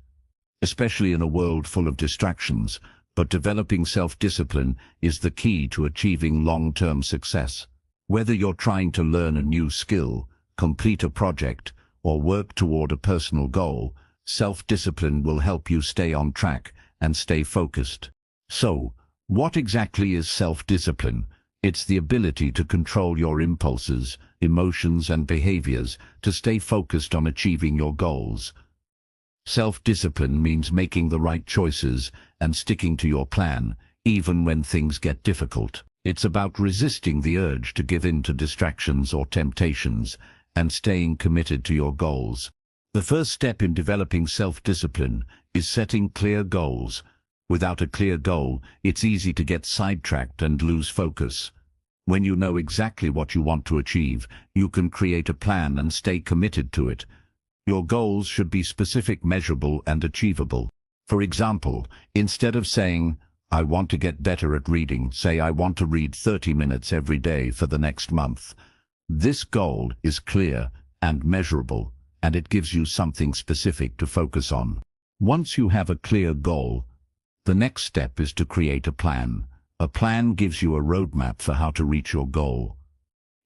especially in a world full of distractions, but developing self-discipline is the key to achieving long-term success. Whether you're trying to learn a new skill, complete a project, or work toward a personal goal, self-discipline will help you stay on track and stay focused. So, what exactly is self-discipline? It's the ability to control your impulses, emotions, and behaviors to stay focused on achieving your goals. Self-discipline means making the right choices and sticking to your plan, even when things get difficult. It's about resisting the urge to give in to distractions or temptations and staying committed to your goals. The first step in developing self-discipline is setting clear goals. Without a clear goal, it's easy to get sidetracked and lose focus. When you know exactly what you want to achieve, you can create a plan and stay committed to it. Your goals should be specific, measurable, and achievable. For example, instead of saying, "I want to get better at reading," say, "I want to read 30 minutes every day for the next month." This goal is clear and measurable, and it gives you something specific to focus on. Once you have a clear goal, the next step is to create a plan. A plan gives you a roadmap for how to reach your goal.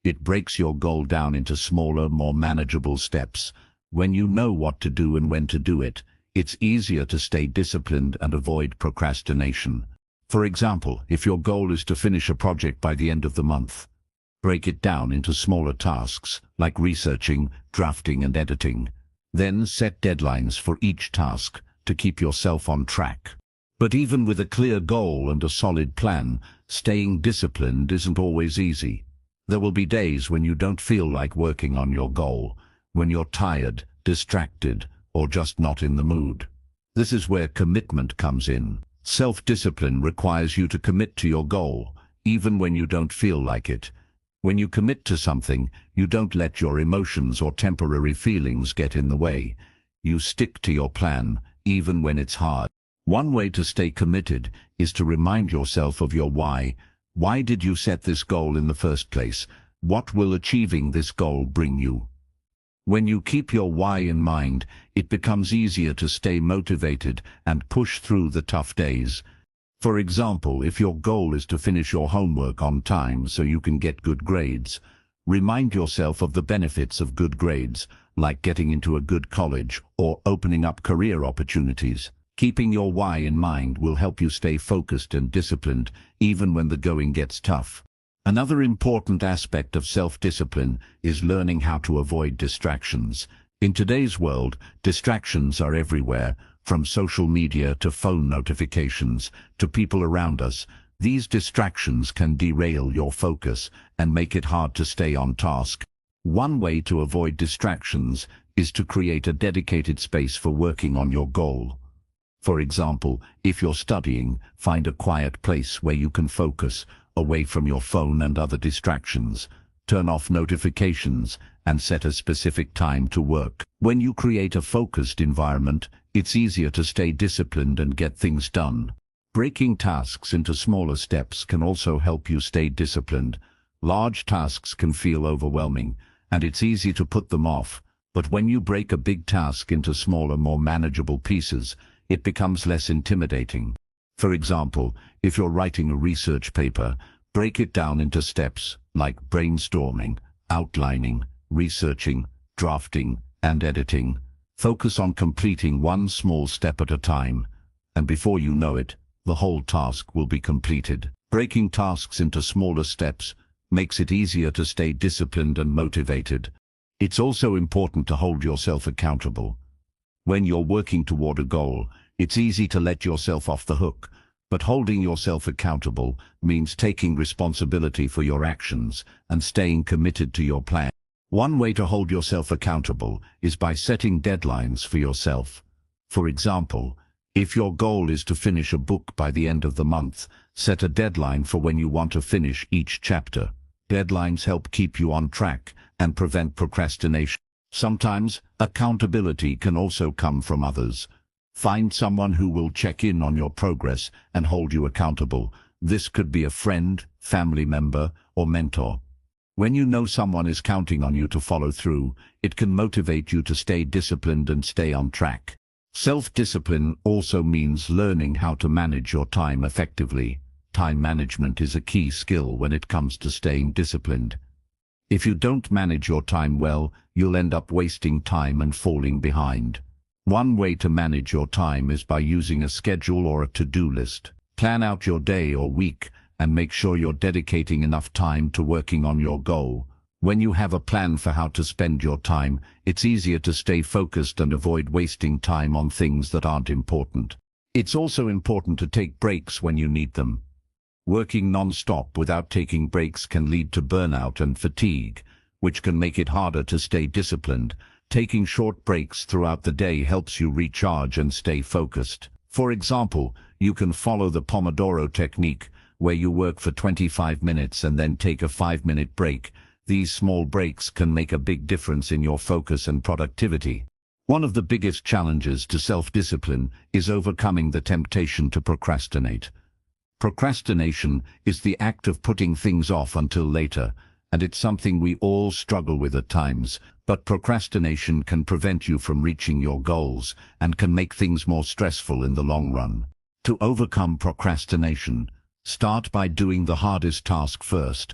It breaks your goal down into smaller, more manageable steps. When you know what to do and when to do it, it's easier to stay disciplined and avoid procrastination. For example, if your goal is to finish a project by the end of the month, Break it down into smaller tasks, like researching, drafting and editing. Then set deadlines for each task to keep yourself on track. But even with a clear goal and a solid plan, staying disciplined isn't always easy. There will be days when you don't feel like working on your goal, when you're tired, distracted, or just not in the mood. This is where commitment comes in. Self-discipline requires you to commit to your goal, even when you don't feel like it. When you commit to something, you don't let your emotions or temporary feelings get in the way. You stick to your plan, even when it's hard. One way to stay committed is to remind yourself of your why. Why did you set this goal in the first place? What will achieving this goal bring you? When you keep your why in mind, it becomes easier to stay motivated and push through the tough days. For example, if your goal is to finish your homework on time so you can get good grades, remind yourself of the benefits of good grades, like getting into a good college or opening up career opportunities. Keeping your why in mind will help you stay focused and disciplined, even when the going gets tough. Another important aspect of self-discipline is learning how to avoid distractions. In today's world, distractions are everywhere, from social media to phone notifications to people around us. These distractions can derail your focus and make it hard to stay on task. One way to avoid distractions is to create a dedicated space for working on your goal. For example, if you're studying, find a quiet place where you can focus, away from your phone and other distractions. Turn off notifications and set a specific time to work. When you create a focused environment, it's easier to stay disciplined and get things done. Breaking tasks into smaller steps can also help you stay disciplined. Large tasks can feel overwhelming, and it's easy to put them off. But when you break a big task into smaller, more manageable pieces, it becomes less intimidating. For example, if you're writing a research paper, break it down into steps like brainstorming, outlining, researching, drafting, and editing. Focus on completing one small step at a time, and before you know it, the whole task will be completed. Breaking tasks into smaller steps makes it easier to stay disciplined and motivated. It's also important to hold yourself accountable. When you're working toward a goal, it's easy to let yourself off the hook, but holding yourself accountable means taking responsibility for your actions and staying committed to your plan. One way to hold yourself accountable is by setting deadlines for yourself. For example, if your goal is to finish a book by the end of the month, set a deadline for when you want to finish each chapter. Deadlines help keep you on track and prevent procrastination. Sometimes, accountability can also come from others. Find someone who will check in on your progress and hold you accountable. This could be a friend, family member, or mentor. When you know someone is counting on you to follow through, it can motivate you to stay disciplined and stay on track. Self-discipline also means learning how to manage your time effectively. Time management is a key skill when it comes to staying disciplined. If you don't manage your time well, you'll end up wasting time and falling behind. One way to manage your time is by using a schedule or a to-do list. Plan out your day or week and make sure you're dedicating enough time to working on your goal. When you have a plan for how to spend your time, it's easier to stay focused and avoid wasting time on things that aren't important. It's also important to take breaks when you need them. Working non-stop without taking breaks can lead to burnout and fatigue, which can make it harder to stay disciplined. Taking short breaks throughout the day helps you recharge and stay focused. For example, you can follow the Pomodoro technique, where you work for 25 minutes and then take a 5-minute break. These small breaks can make a big difference in your focus and productivity. One of the biggest challenges to self-discipline is overcoming the temptation to procrastinate. Procrastination is the act of putting things off until later, and it's something we all struggle with at times. But procrastination can prevent you from reaching your goals and can make things more stressful in the long run. To overcome procrastination, start by doing the hardest task first.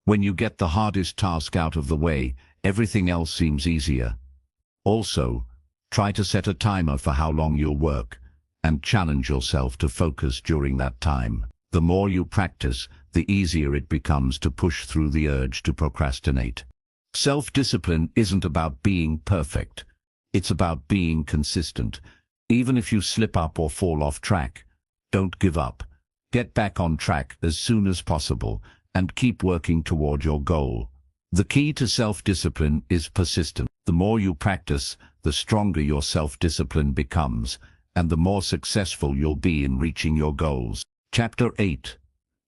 When you get the hardest task out of the way, everything else seems easier. Also, try to set a timer for how long you'll work, and challenge yourself to focus during that time. The more you practice, the the easier it becomes to push through the urge to procrastinate. Self-discipline isn't about being perfect. It's about being consistent. Even if you slip up or fall off track, don't give up. Get back on track as soon as possible and keep working toward your goal. The key to self-discipline is persistence. The more you practice, the stronger your self-discipline becomes, and the more successful you'll be in reaching your goals. Chapter 8.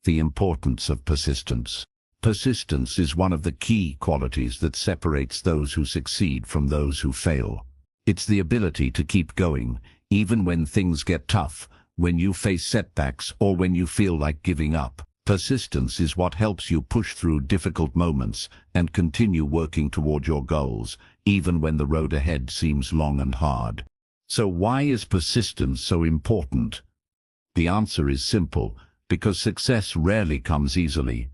The importance of persistence. Persistence is one of the key qualities that separates those who succeed from those who fail. It's the ability to keep going, even when things get tough, when you face setbacks, or when you feel like giving up. Persistence is what helps you push through difficult moments and continue working toward your goals, even when the road ahead seems long and hard. So why is persistence so important? The answer is simple: because success rarely comes easily.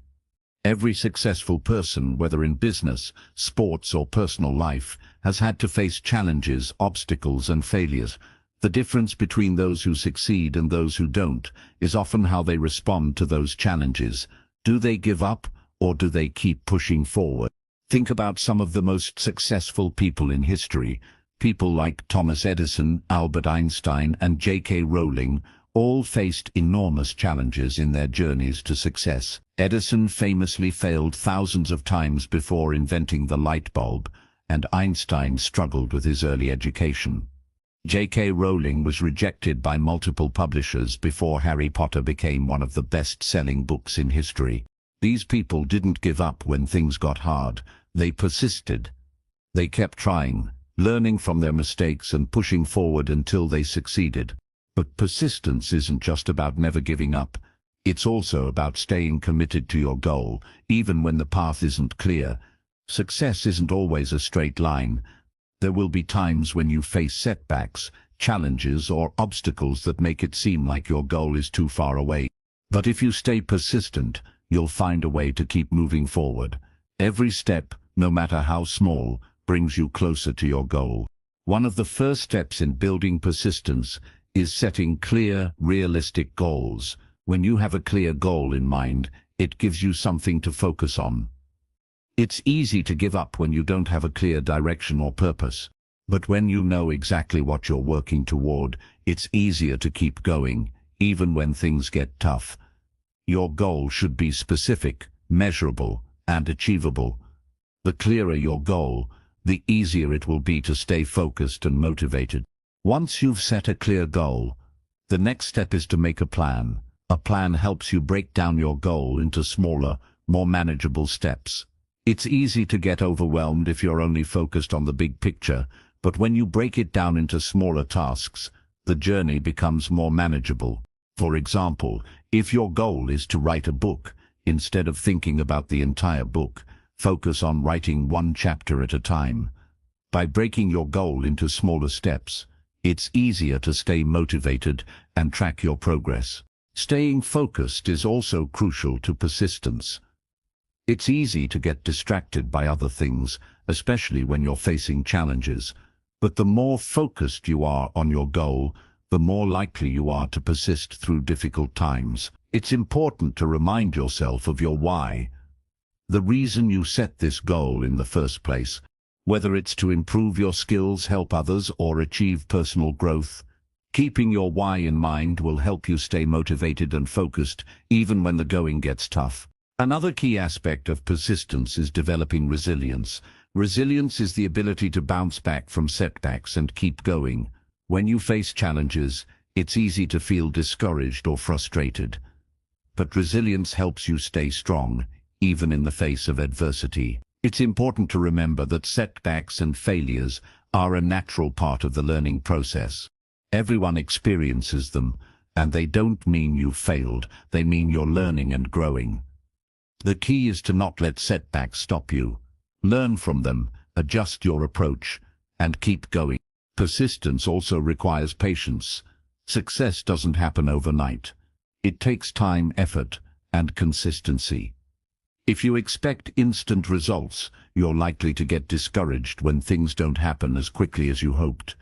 Every successful person, whether in business, sports, or personal life, has had to face challenges, obstacles, and failures. The difference between those who succeed and those who don't is often how they respond to those challenges. Do they give up, or do they keep pushing forward? Think about some of the most successful people in history. People like Thomas Edison, Albert Einstein, and J.K. Rowling all faced enormous challenges in their journeys to success. Edison famously failed thousands of times before inventing the light bulb, and Einstein struggled with his early education. J.K. Rowling was rejected by multiple publishers before Harry Potter became one of the best-selling books in history. These people didn't give up when things got hard. They persisted. They kept trying, learning from their mistakes and pushing forward until they succeeded. But persistence isn't just about never giving up. It's also about staying committed to your goal, even when the path isn't clear. Success isn't always a straight line. There will be times when you face setbacks, challenges, or obstacles that make it seem like your goal is too far away. But if you stay persistent, you'll find a way to keep moving forward. Every step, no matter how small, brings you closer to your goal. One of the first steps in building persistence is setting clear, realistic goals. When you have a clear goal in mind, it gives you something to focus on. It's easy to give up when you don't have a clear direction or purpose. But when you know exactly what you're working toward, it's easier to keep going, even when things get tough. Your goal should be specific, measurable, and achievable. The clearer your goal, the easier it will be to stay focused and motivated. Once you've set a clear goal, the next step is to make a plan. A plan helps you break down your goal into smaller, more manageable steps. It's easy to get overwhelmed if you're only focused on the big picture, but when you break it down into smaller tasks, the journey becomes more manageable. For example, if your goal is to write a book, instead of thinking about the entire book, focus on writing one chapter at a time. By breaking your goal into smaller steps, it's easier to stay motivated and track your progress. Staying focused is also crucial to persistence. It's easy to get distracted by other things, especially when you're facing challenges. But the more focused you are on your goal, the more likely you are to persist through difficult times. It's important to remind yourself of your why, the reason you set this goal in the first place. Whether it's to improve your skills, help others, or achieve personal growth, keeping your why in mind will help you stay motivated and focused, even when the going gets tough. Another key aspect of persistence is developing resilience. Resilience is the ability to bounce back from setbacks and keep going. When you face challenges, it's easy to feel discouraged or frustrated. But resilience helps you stay strong, even in the face of adversity. It's important to remember that setbacks and failures are a natural part of the learning process. Everyone experiences them, and they don't mean you failed, they mean you're learning and growing. The key is to not let setbacks stop you. Learn from them, adjust your approach, and keep going. Persistence also requires patience. Success doesn't happen overnight. It takes time, effort, and consistency. If you expect instant results, you're likely to get discouraged when things don't happen as quickly as you hoped.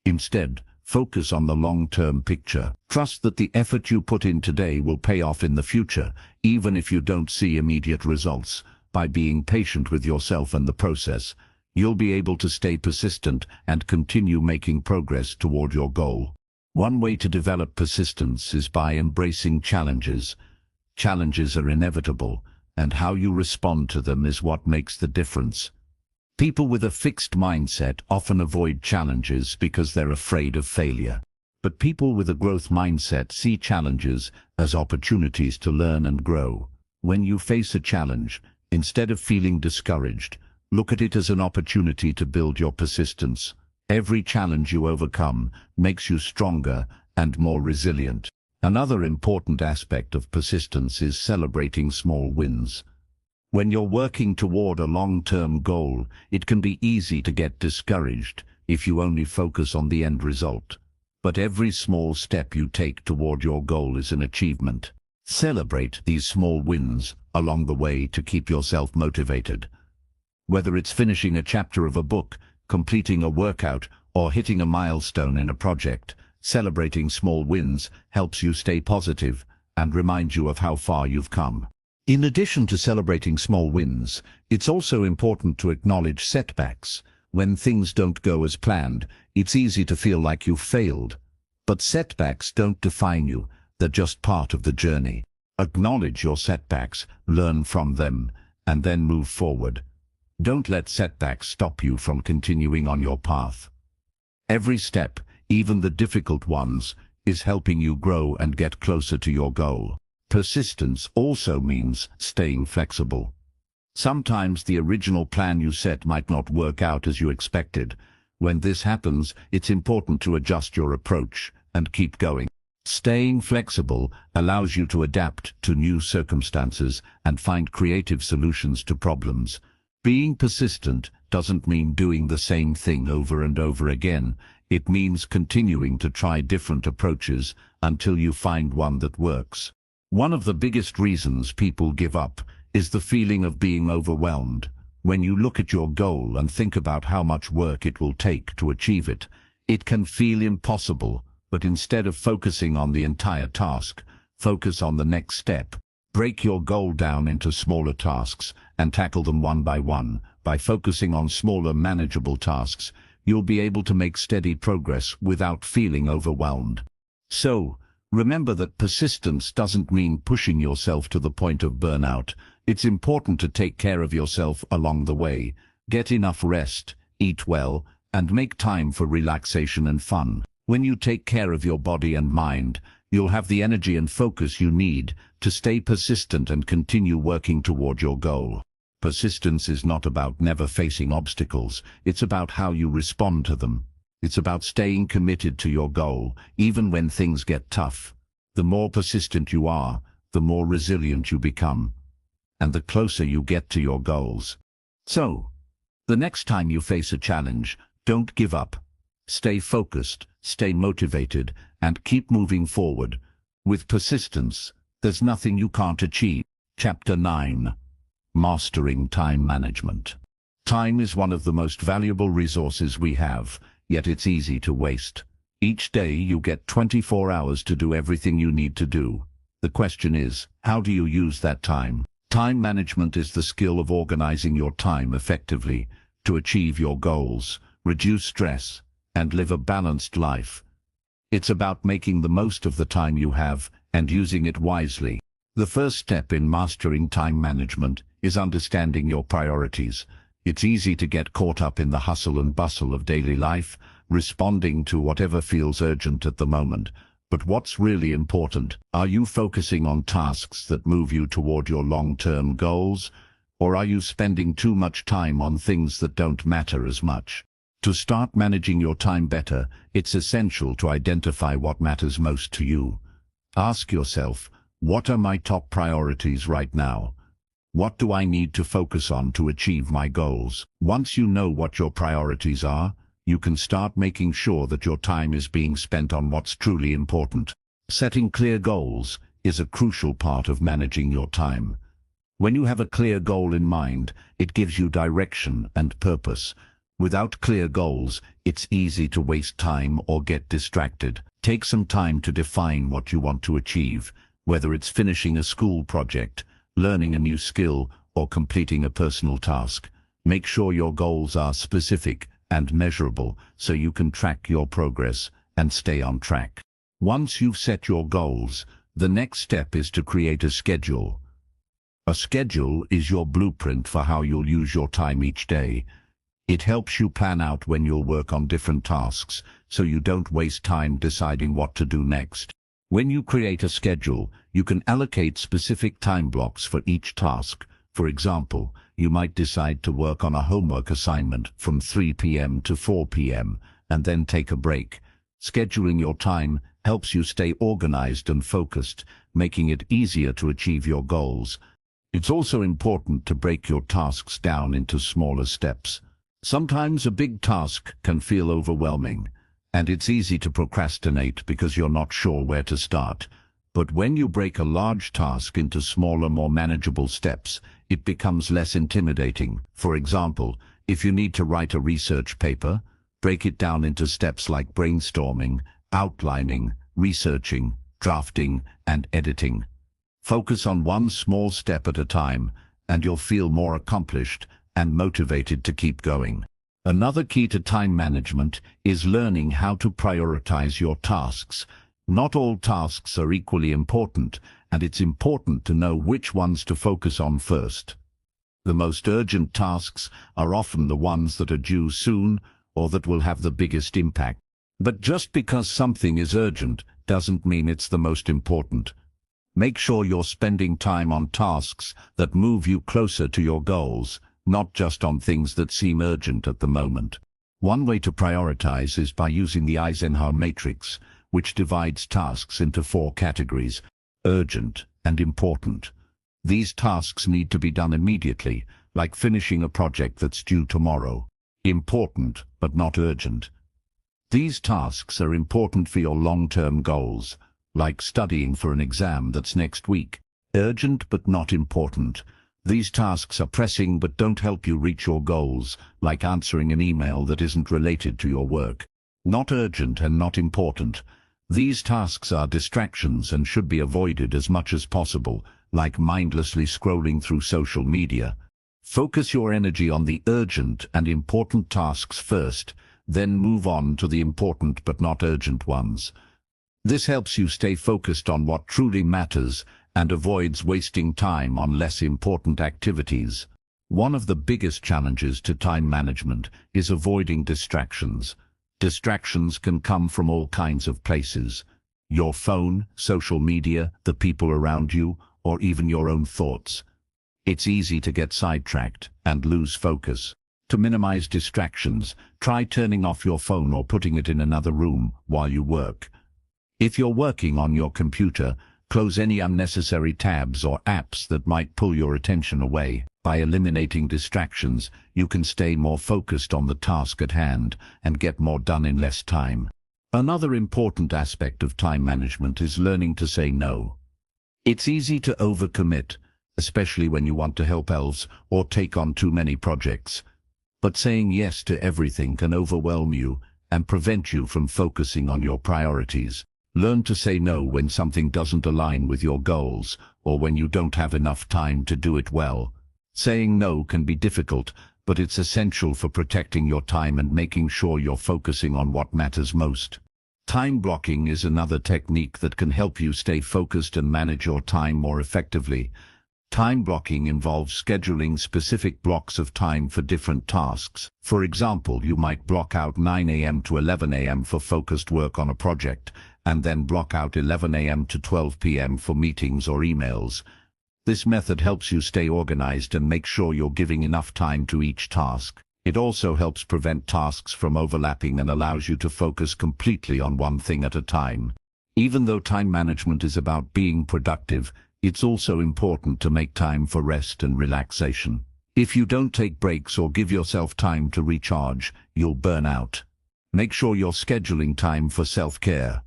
Instead, Focus on the long-term picture. Trust that the effort you put in today will pay off in the future, even if you don't see immediate results. By being patient with yourself and the process, you'll be able to stay persistent and continue making progress toward your goal. One way to develop persistence is by embracing challenges. Challenges are inevitable, and how you respond to them is what makes the difference. People with a fixed mindset often avoid challenges because they're afraid of failure. But people with a growth mindset see challenges as opportunities to learn and grow. When you face a challenge, instead of feeling discouraged, look at it as an opportunity to build your persistence. Every challenge you overcome makes you stronger and more resilient. Another important aspect of persistence is celebrating small wins. When you're working toward a long-term goal, it can be easy to get discouraged if you only focus on the end result. But every small step you take toward your goal is an achievement. Celebrate these small wins along the way to keep yourself motivated. Whether it's finishing a chapter of a book, completing a workout, or hitting a milestone in a project, celebrating small wins helps you stay positive and reminds you of how far you've come. In addition to celebrating small wins, it's also important to acknowledge setbacks. When things don't go as planned, it's easy to feel like you've failed. But setbacks don't define you, they're just part of the journey. Acknowledge your setbacks, learn from them, and then move forward. Don't let setbacks stop you from continuing on your path. Every step, even the difficult ones, is helping you grow and get closer to your goal. Persistence also means staying flexible. Sometimes the original plan you set might not work out as you expected. When this happens, it's important to adjust your approach and keep going. Staying flexible allows you to adapt to new circumstances and find creative solutions to problems. Being persistent doesn't mean doing the same thing over and over again. It means continuing to try different approaches until you find one that works. One of the biggest reasons people give up is the feeling of being overwhelmed. When you look at your goal and think about how much work it will take to achieve it, it can feel impossible. But instead of focusing on the entire task, focus on the next step. Break your goal down into smaller tasks and tackle them one by one. By focusing on smaller, manageable tasks, you'll be able to make steady progress without feeling overwhelmed. So, remember that persistence doesn't mean pushing yourself to the point of burnout. It's important to take care of yourself along the way. Get enough rest, eat well, and make time for relaxation and fun. When you take care of your body and mind, you'll have the energy and focus you need to stay persistent and continue working toward your goal. Persistence is not about never facing obstacles, it's about how you respond to them. It's about staying committed to your goal, even when things get tough. The more persistent you are, the more resilient you become, and the closer you get to your goals. So, the next time you face a challenge, don't give up. Stay focused, stay motivated, and keep moving forward. With persistence, there's nothing you can't achieve. Chapter 9. Mastering Time Management. Time is one of the most valuable resources we have, yet it's easy to waste. Each day you get 24 hours to do everything you need to do. The question is, how do you use that time? Time management is the skill of organizing your time effectively to achieve your goals, reduce stress, and live a balanced life. It's about making the most of the time you have and using it wisely. The first step in mastering time management is understanding your priorities. It's easy to get caught up in the hustle and bustle of daily life, responding to whatever feels urgent at the moment. But what's really important? Are you focusing on tasks that move you toward your long-term goals, or are you spending too much time on things that don't matter as much? To start managing your time better, it's essential to identify what matters most to you. Ask yourself, what are my top priorities right now? What do I need to focus on to achieve my goals? Once you know what your priorities are, you can start making sure that your time is being spent on what's truly important. Setting clear goals is a crucial part of managing your time. When you have a clear goal in mind, it gives you direction and purpose. Without clear goals, it's easy to waste time or get distracted. Take some time to define what you want to achieve, whether it's finishing a school project, learning a new skill, or completing a personal task. Make sure your goals are specific and measurable so you can track your progress and stay on track. Once you've set your goals, the next step is to create a schedule. A schedule is your blueprint for how you'll use your time each day. It helps you plan out when you'll work on different tasks, so you don't waste time deciding what to do next. When you create a schedule, you can allocate specific time blocks for each task. For example, you might decide to work on a homework assignment from 3 p.m. to 4 p.m. and then take a break. Scheduling your time helps you stay organized and focused, making it easier to achieve your goals. It's also important to break your tasks down into smaller steps. Sometimes a big task can feel overwhelming, and it's easy to procrastinate because you're not sure where to start. But when you break a large task into smaller, more manageable steps, it becomes less intimidating. For example, if you need to write a research paper, break it down into steps like brainstorming, outlining, researching, drafting, and editing. Focus on one small step at a time, and you'll feel more accomplished and motivated to keep going. Another key to time management is learning how to prioritize your tasks. Not all tasks are equally important, and it's important to know which ones to focus on first. The most urgent tasks are often the ones that are due soon or that will have the biggest impact. But just because something is urgent doesn't mean it's the most important. Make sure you're spending time on tasks that move you closer to your goals, not just on things that seem urgent at the moment. One way to prioritize is by using the Eisenhower matrix, which divides tasks into 4 categories: urgent and important. These tasks need to be done immediately, like finishing a project that's due tomorrow. Important, but not urgent. These tasks are important for your long-term goals, like studying for an exam that's next week. Urgent, but not important. These tasks are pressing but don't help you reach your goals, like answering an email that isn't related to your work. Not urgent and not important. These tasks are distractions and should be avoided as much as possible, like mindlessly scrolling through social media. Focus your energy on the urgent and important tasks first, then move on to the important but not urgent ones. This helps you stay focused on what truly matters and avoids wasting time on less important activities. One of the biggest challenges to time management is avoiding distractions. Distractions can come from all kinds of places: your phone, social media, the people around you, or even your own thoughts. It's easy to get sidetracked and lose focus. To minimize distractions, try turning off your phone or putting it in another room while you work. If you're working on your computer, close any unnecessary tabs or apps that might pull your attention away. By eliminating distractions, you can stay more focused on the task at hand and get more done in less time. Another important aspect of time management is learning to say no. It's easy to overcommit, especially when you want to help else or take on too many projects. But saying yes to everything can overwhelm you and prevent you from focusing on your priorities. Learn to say no when something doesn't align with your goals or when you don't have enough time to do it well. Saying no can be difficult, but it's essential for protecting your time and making sure you're focusing on what matters most. Time blocking is another technique that can help you stay focused and manage your time more effectively. Time blocking involves scheduling specific blocks of time for different tasks. For example, you might block out 9 a.m. to 11 a.m. for focused work on a project, and then block out 11 a.m. to 12 p.m. for meetings or emails. This method helps you stay organized and make sure you're giving enough time to each task. It also helps prevent tasks from overlapping and allows you to focus completely on one thing at a time. Even though time management is about being productive, it's also important to make time for rest and relaxation. If you don't take breaks or give yourself time to recharge, you'll burn out. Make sure you're scheduling time for self-care,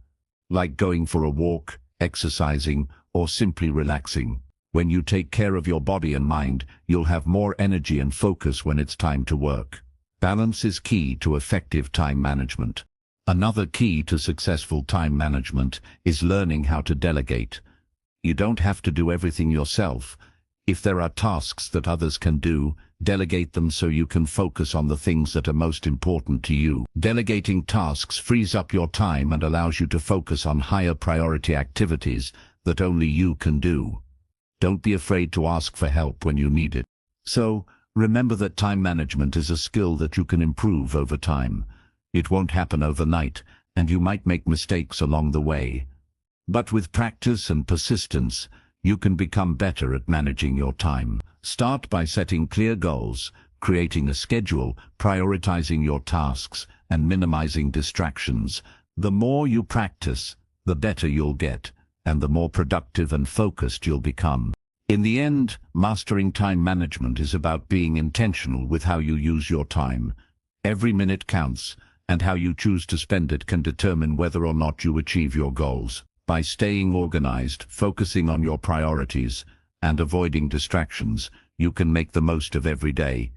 like going for a walk, exercising, or simply relaxing. When you take care of your body and mind, you'll have more energy and focus when it's time to work. Balance is key to effective time management. Another key to successful time management is learning how to delegate. You don't have to do everything yourself. If there are tasks that others can do, delegate them so you can focus on the things that are most important to you. Delegating tasks frees up your time and allows you to focus on higher priority activities that only you can do. Don't be afraid to ask for help when you need it. So, remember that time management is a skill that you can improve over time. It won't happen overnight, and you might make mistakes along the way. But with practice and persistence, you can become better at managing your time. Start by setting clear goals, creating a schedule, prioritizing your tasks, and minimizing distractions. The more you practice, the better you'll get, and the more productive and focused you'll become. In the end, mastering time management is about being intentional with how you use your time. Every minute counts, and how you choose to spend it can determine whether or not you achieve your goals. By staying organized, focusing on your priorities, and avoiding distractions, you can make the most of every day.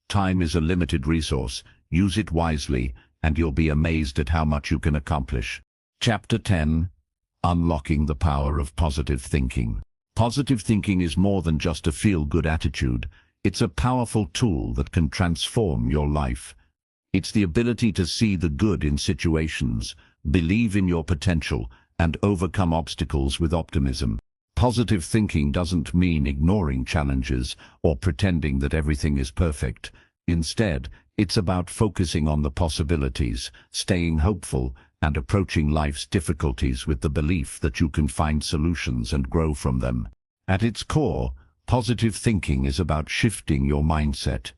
Time is a limited resource. Use it wisely, and you'll be amazed at how much you can accomplish. Chapter 10. Unlocking the power of positive thinking. Positive thinking is more than just a feel-good attitude. It's a powerful tool that can transform your life. It's the ability to see the good in situations, believe in your potential, and overcome obstacles with optimism. Positive thinking doesn't mean ignoring challenges or pretending that everything is perfect. Instead, it's about focusing on the possibilities, staying hopeful, and approaching life's difficulties with the belief that you can find solutions and grow from them. At its core, positive thinking is about shifting your mindset.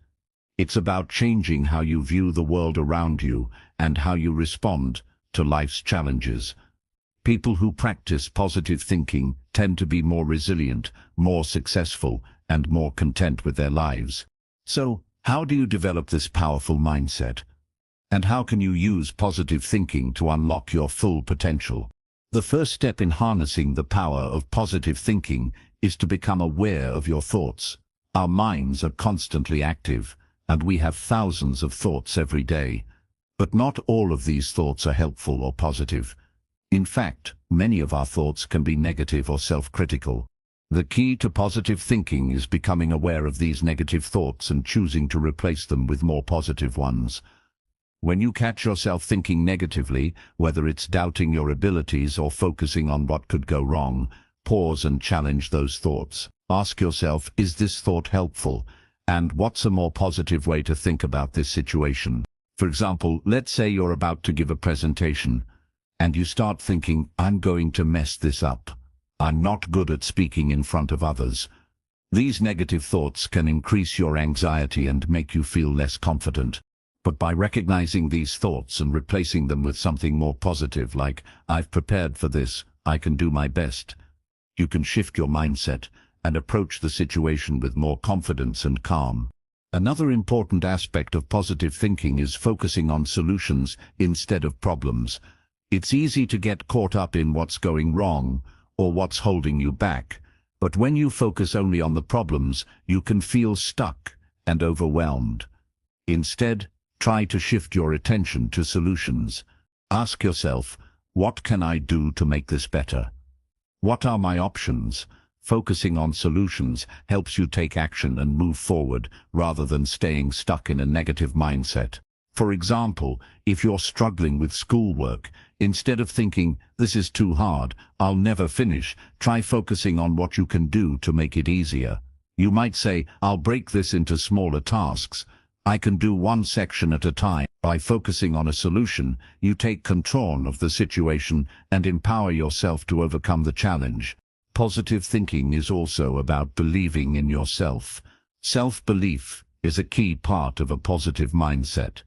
It's about changing how you view the world around you and how you respond to life's challenges. People who practice positive thinking tend to be more resilient, more successful, and more content with their lives. So, how do you develop this powerful mindset? And how can you use positive thinking to unlock your full potential? The first step in harnessing the power of positive thinking is to become aware of your thoughts. Our minds are constantly active, and we have thousands of thoughts every day. But not all of these thoughts are helpful or positive. In fact, many of our thoughts can be negative or self-critical. The key to positive thinking is becoming aware of these negative thoughts and choosing to replace them with more positive ones. When you catch yourself thinking negatively, whether it's doubting your abilities or focusing on what could go wrong, pause and challenge those thoughts. Ask yourself, is this thought helpful? And what's a more positive way to think about this situation? For example, let's say you're about to give a presentation, and you start thinking, I'm going to mess this up. I'm not good at speaking in front of others. These negative thoughts can increase your anxiety and make you feel less confident. But by recognizing these thoughts and replacing them with something more positive like, I've prepared for this, I can do my best, you can shift your mindset and approach the situation with more confidence and calm. Another important aspect of positive thinking is focusing on solutions instead of problems. It's easy to get caught up in what's going wrong or what's holding you back, but when you focus only on the problems, you can feel stuck and overwhelmed. Instead, try to shift your attention to solutions. Ask yourself, what can I do to make this better? What are my options? Focusing on solutions helps you take action and move forward rather than staying stuck in a negative mindset. For example, if you're struggling with schoolwork, instead of thinking, this is too hard, I'll never finish, try focusing on what you can do to make it easier. You might say, I'll break this into smaller tasks. I can do one section at a time. By focusing on a solution, you take control of the situation and empower yourself to overcome the challenge. Positive thinking is also about believing in yourself. Self-belief is a key part of a positive mindset.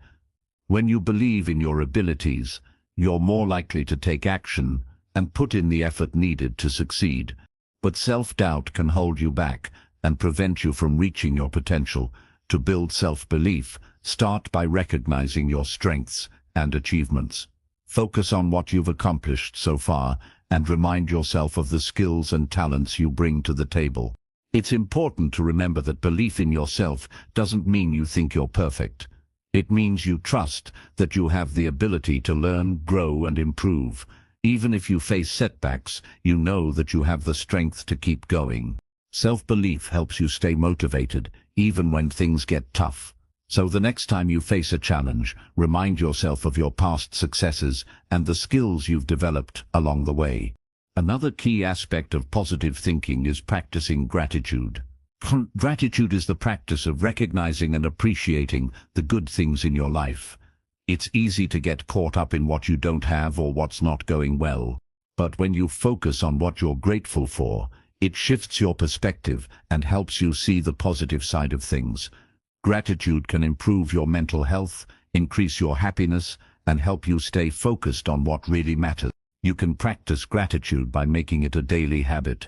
When you believe in your abilities, you're more likely to take action and put in the effort needed to succeed. But self-doubt can hold you back and prevent you from reaching your potential. To build self-belief, start by recognizing your strengths and achievements. Focus on what you've accomplished so far and remind yourself of the skills and talents you bring to the table. It's important to remember that belief in yourself doesn't mean you think you're perfect. It means you trust that you have the ability to learn, grow, and improve. Even if you face setbacks, you know that you have the strength to keep going. Self-belief helps you stay motivated, even when things get tough. So the next time you face a challenge, remind yourself of your past successes and the skills you've developed along the way. Another key aspect of positive thinking is practicing gratitude. Gratitude is the practice of recognizing and appreciating the good things in your life. It's easy to get caught up in what you don't have or what's not going well. But when you focus on what you're grateful for, it shifts your perspective and helps you see the positive side of things. Gratitude can improve your mental health, increase your happiness, and help you stay focused on what really matters. You can practice gratitude by making it a daily habit.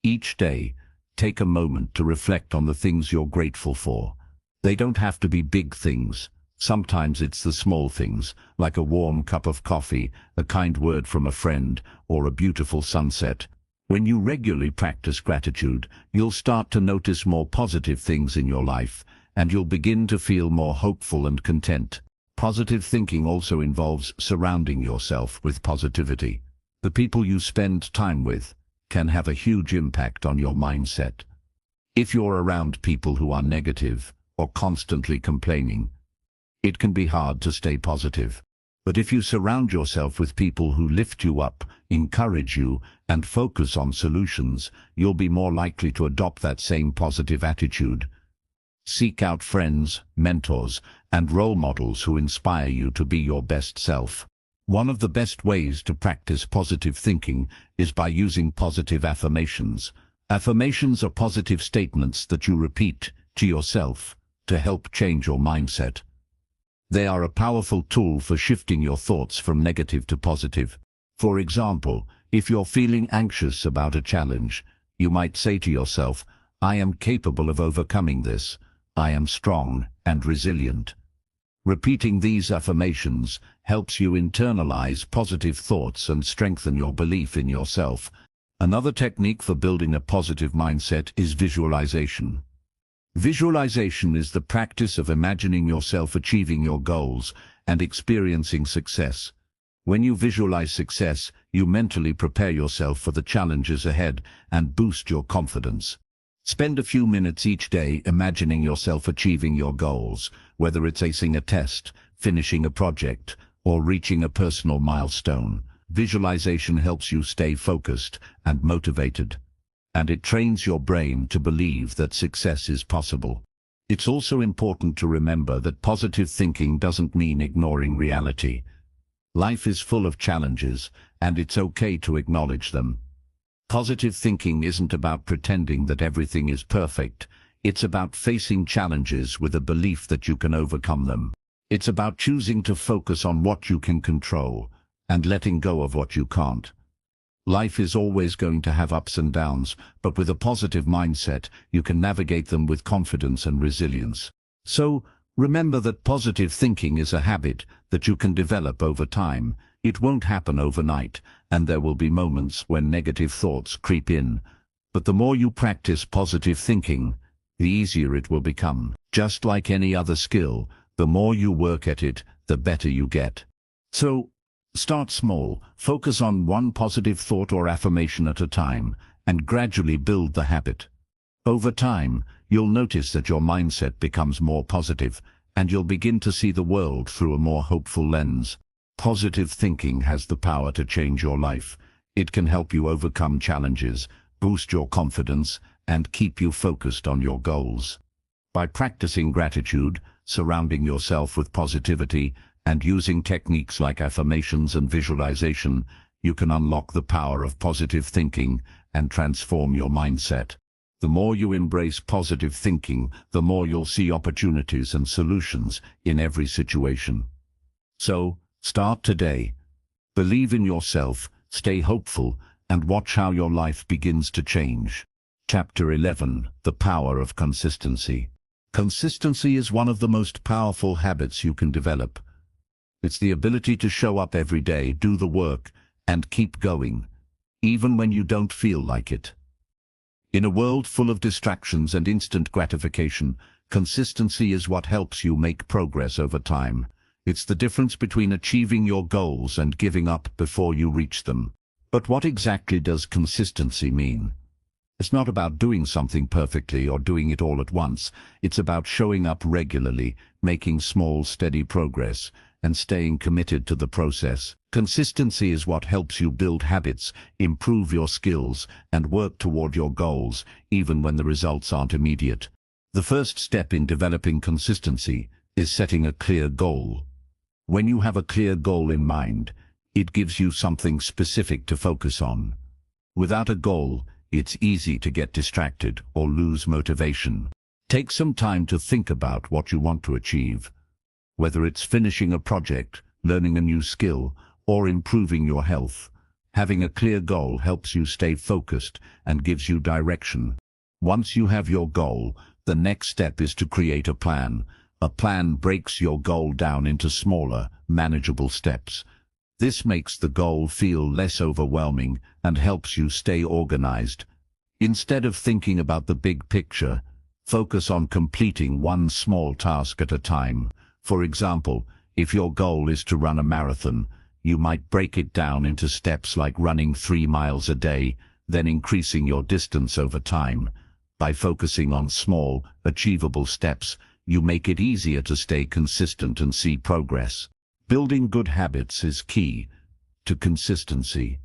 Each day, take a moment to reflect on the things you're grateful for. They don't have to be big things. Sometimes it's the small things, like a warm cup of coffee, a kind word from a friend, or a beautiful sunset. When you regularly practice gratitude, you'll start to notice more positive things in your life, and you'll begin to feel more hopeful and content. Positive thinking also involves surrounding yourself with positivity. The people you spend time with can have a huge impact on your mindset. If you're around people who are negative or constantly complaining, it can be hard to stay positive. But if you surround yourself with people who lift you up, encourage you, and focus on solutions, you'll be more likely to adopt that same positive attitude. Seek out friends, mentors, and role models who inspire you to be your best self. One of the best ways to practice positive thinking is by using positive affirmations. Affirmations are positive statements that you repeat to yourself to help change your mindset. They are a powerful tool for shifting your thoughts from negative to positive. For example, if you're feeling anxious about a challenge, you might say to yourself, "I am capable of overcoming this. I am strong and resilient." Repeating these affirmations helps you internalize positive thoughts and strengthen your belief in yourself. Another technique for building a positive mindset is visualization. Visualization is the practice of imagining yourself achieving your goals and experiencing success. When you visualize success, you mentally prepare yourself for the challenges ahead and boost your confidence. Spend a few minutes each day imagining yourself achieving your goals, whether it's acing a test, finishing a project, or reaching a personal milestone. Visualization helps you stay focused and motivated, and it trains your brain to believe that success is possible. It's also important to remember that positive thinking doesn't mean ignoring reality. Life is full of challenges, and it's okay to acknowledge them. Positive thinking isn't about pretending that everything is perfect. It's about facing challenges with a belief that you can overcome them. It's about choosing to focus on what you can control and letting go of what you can't. Life is always going to have ups and downs, but with a positive mindset, you can navigate them with confidence and resilience. So, remember that positive thinking is a habit that you can develop over time. It won't happen overnight, and there will be moments when negative thoughts creep in. But the more you practice positive thinking, the easier it will become. Just like any other skill, the more you work at it, the better you get. So, start small, focus on one positive thought or affirmation at a time, and gradually build the habit. Over time, you'll notice that your mindset becomes more positive, and you'll begin to see the world through a more hopeful lens. Positive thinking has the power to change your life. It can help you overcome challenges, boost your confidence, and keep you focused on your goals. By practicing gratitude, surrounding yourself with positivity, and using techniques like affirmations and visualization, you can unlock the power of positive thinking and transform your mindset. The more you embrace positive thinking, the more you'll see opportunities and solutions in every situation. So, start today. Believe in yourself, stay hopeful, and watch how your life begins to change. Chapter 11: The Power of Consistency. Consistency is one of the most powerful habits you can develop. It's the ability to show up every day, do the work, and keep going, even when you don't feel like it. In a world full of distractions and instant gratification, Consistency is what helps you make progress over time. It's the difference between achieving your goals and giving up before you reach them. But what exactly does consistency mean? It's not about doing something perfectly or doing it all at once. It's about showing up regularly, making small, steady progress, and staying committed to the process. Consistency is what helps you build habits, improve your skills, and work toward your goals, even when the results aren't immediate. The first step in developing consistency is setting a clear goal. When you have a clear goal in mind, it gives you something specific to focus on. Without a goal, it's easy to get distracted or lose motivation. Take some time to think about what you want to achieve. Whether it's finishing a project, learning a new skill, or improving your health, having a clear goal helps you stay focused and gives you direction. Once you have your goal, the next step is to create a plan. A plan breaks your goal down into smaller, manageable steps. This makes the goal feel less overwhelming and helps you stay organized. Instead of thinking about the big picture, focus on completing one small task at a time. For example, if your goal is to run a marathon, you might break it down into steps like running 3 miles a day, then increasing your distance over time. By focusing on small, achievable steps, you make it easier to stay consistent and see progress. Building good habits is key to consistency.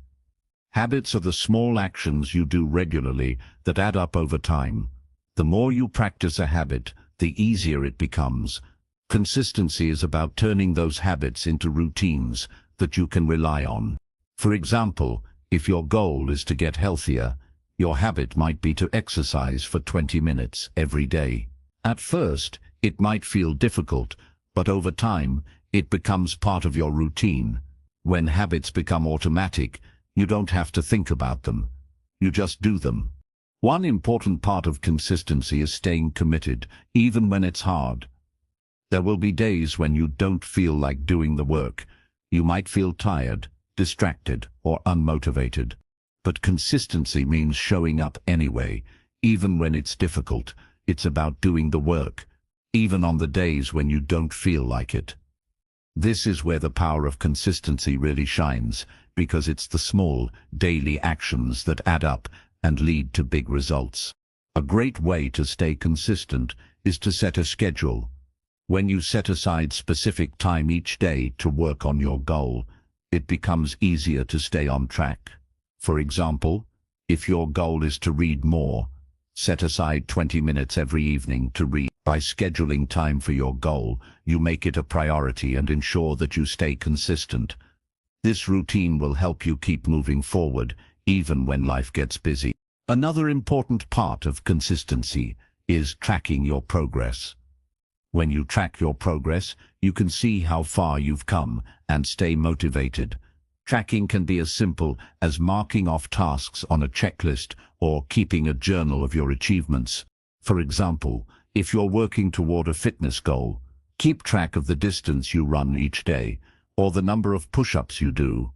Habits are the small actions you do regularly that add up over time. The more you practice a habit, the easier it becomes. Consistency is about turning those habits into routines that you can rely on. For example, if your goal is to get healthier, your habit might be to exercise for 20 minutes every day. At first, it might feel difficult, but over time, it becomes part of your routine. When habits become automatic, you don't have to think about them. You just do them. One important part of consistency is staying committed, even when it's hard. There will be days when you don't feel like doing the work. You might feel tired, distracted, or unmotivated. But consistency means showing up anyway, even when it's difficult. It's about doing the work, even on the days when you don't feel like it. This is where the power of consistency really shines, because it's the small, daily actions that add up and lead to big results. A great way to stay consistent is to set a schedule. When you set aside specific time each day to work on your goal, it becomes easier to stay on track. For example, if your goal is to read more, set aside 20 minutes every evening to read. By scheduling time for your goal, you make it a priority and ensure that you stay consistent. This routine will help you keep moving forward, even when life gets busy. Another important part of consistency is tracking your progress. When you track your progress, you can see how far you've come and stay motivated. Tracking can be as simple as marking off tasks on a checklist or keeping a journal of your achievements. For example, if you're working toward a fitness goal, keep track of the distance you run each day or the number of push-ups you do.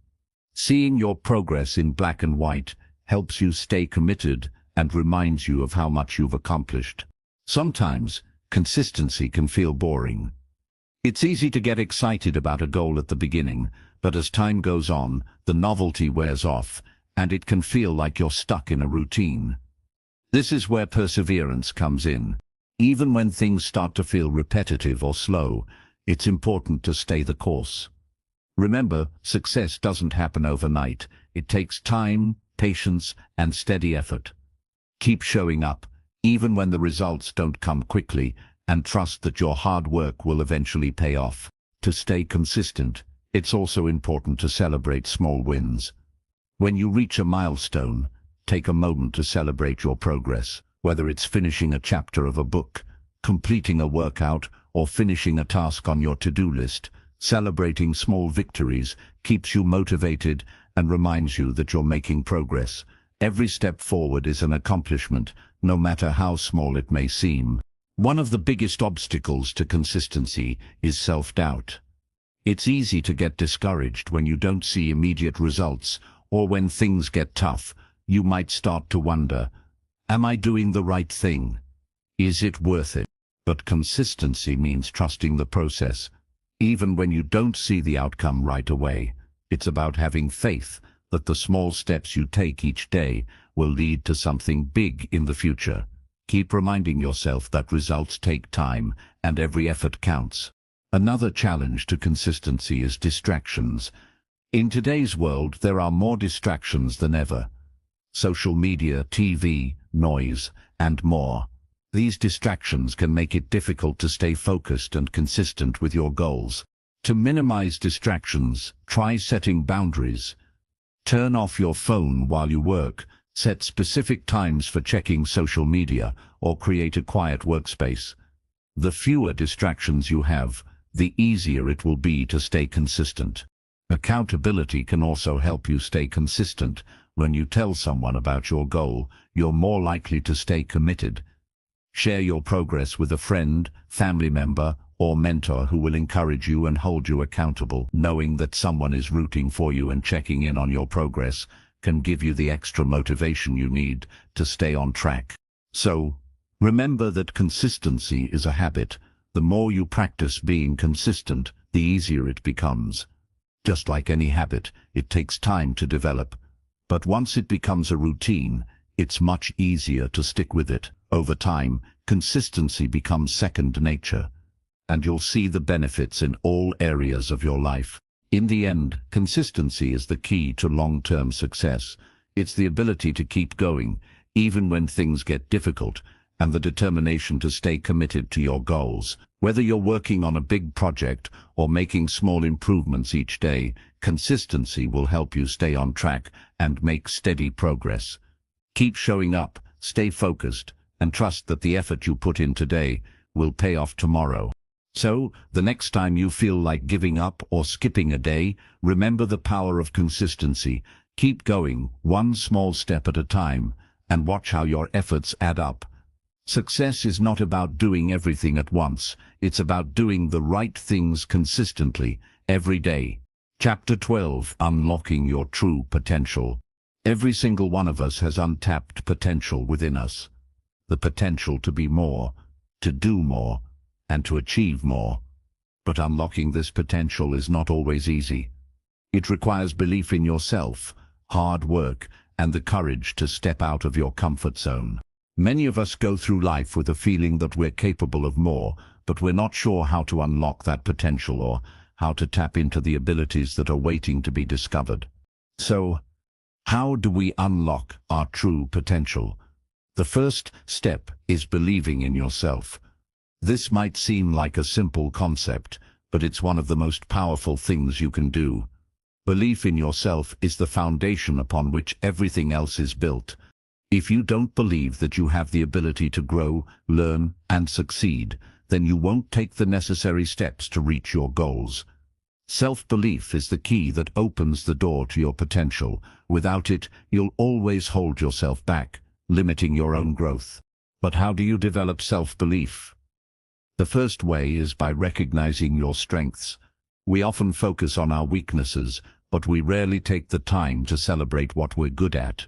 Seeing your progress in black and white helps you stay committed and reminds you of how much you've accomplished. Sometimes, consistency can feel boring. It's easy to get excited about a goal at the beginning, but as time goes on, the novelty wears off, and it can feel like you're stuck in a routine. This is where perseverance comes in. Even when things start to feel repetitive or slow, it's important to stay the course. Remember, success doesn't happen overnight. It takes time, patience, and steady effort. Keep showing up, even when the results don't come quickly, and trust that your hard work will eventually pay off. To stay consistent, it's also important to celebrate small wins. When you reach a milestone, take a moment to celebrate your progress. Whether it's finishing a chapter of a book, completing a workout, or finishing a task on your to-do list, celebrating small victories keeps you motivated and reminds you that you're making progress. Every step forward is an accomplishment, no matter how small it may seem. One of the biggest obstacles to consistency is self-doubt. It's easy to get discouraged when you don't see immediate results, or when things get tough. You might start to wonder, am I doing the right thing? Is it worth it? But consistency means trusting the process. Even when you don't see the outcome right away, it's about having faith that the small steps you take each day will lead to something big in the future. Keep reminding yourself that results take time and every effort counts. Another challenge to consistency is distractions. In today's world, there are more distractions than ever. Social media, TV, noise, and more. These distractions can make it difficult to stay focused and consistent with your goals. To minimize distractions, try setting boundaries. Turn off your phone while you work, set specific times for checking social media, or create a quiet workspace. The fewer distractions you have, the easier it will be to stay consistent. Accountability can also help you stay consistent. When you tell someone about your goal, you're more likely to stay committed. Share your progress with a friend, family member, or mentor who will encourage you and hold you accountable. Knowing that someone is rooting for you and checking in on your progress can give you the extra motivation you need to stay on track. So, remember that consistency is a habit. The more you practice being consistent, the easier it becomes. Just like any habit, it takes time to develop. But once it becomes a routine, it's much easier to stick with it. Over time, consistency becomes second nature, and you'll see the benefits in all areas of your life. In the end, consistency is the key to long-term success. It's the ability to keep going, even when things get difficult, and the determination to stay committed to your goals. Whether you're working on a big project or making small improvements each day, consistency will help you stay on track and make steady progress. Keep showing up, stay focused, and trust that the effort you put in today will pay off tomorrow. So, the next time you feel like giving up or skipping a day, remember the power of consistency. Keep going, one small step at a time, and watch how your efforts add up. Success is not about doing everything at once. It's about doing the right things consistently, every day. Chapter 12: Unlocking Your True Potential. Every single one of us has untapped potential within us. The potential to be more, to do more, and to achieve more. But unlocking this potential is not always easy. It requires belief in yourself, hard work, and the courage to step out of your comfort zone. Many of us go through life with a feeling that we're capable of more, but we're not sure how to unlock that potential or how to tap into the abilities that are waiting to be discovered. So, how do we unlock our true potential? The first step is believing in yourself. This might seem like a simple concept, but it's one of the most powerful things you can do. Belief in yourself is the foundation upon which everything else is built. If you don't believe that you have the ability to grow, learn, and succeed, then you won't take the necessary steps to reach your goals. Self-belief is the key that opens the door to your potential. Without it, you'll always hold yourself back, limiting your own growth. But how do you develop self-belief? The first way is by recognizing your strengths. We often focus on our weaknesses, but we rarely take the time to celebrate what we're good at.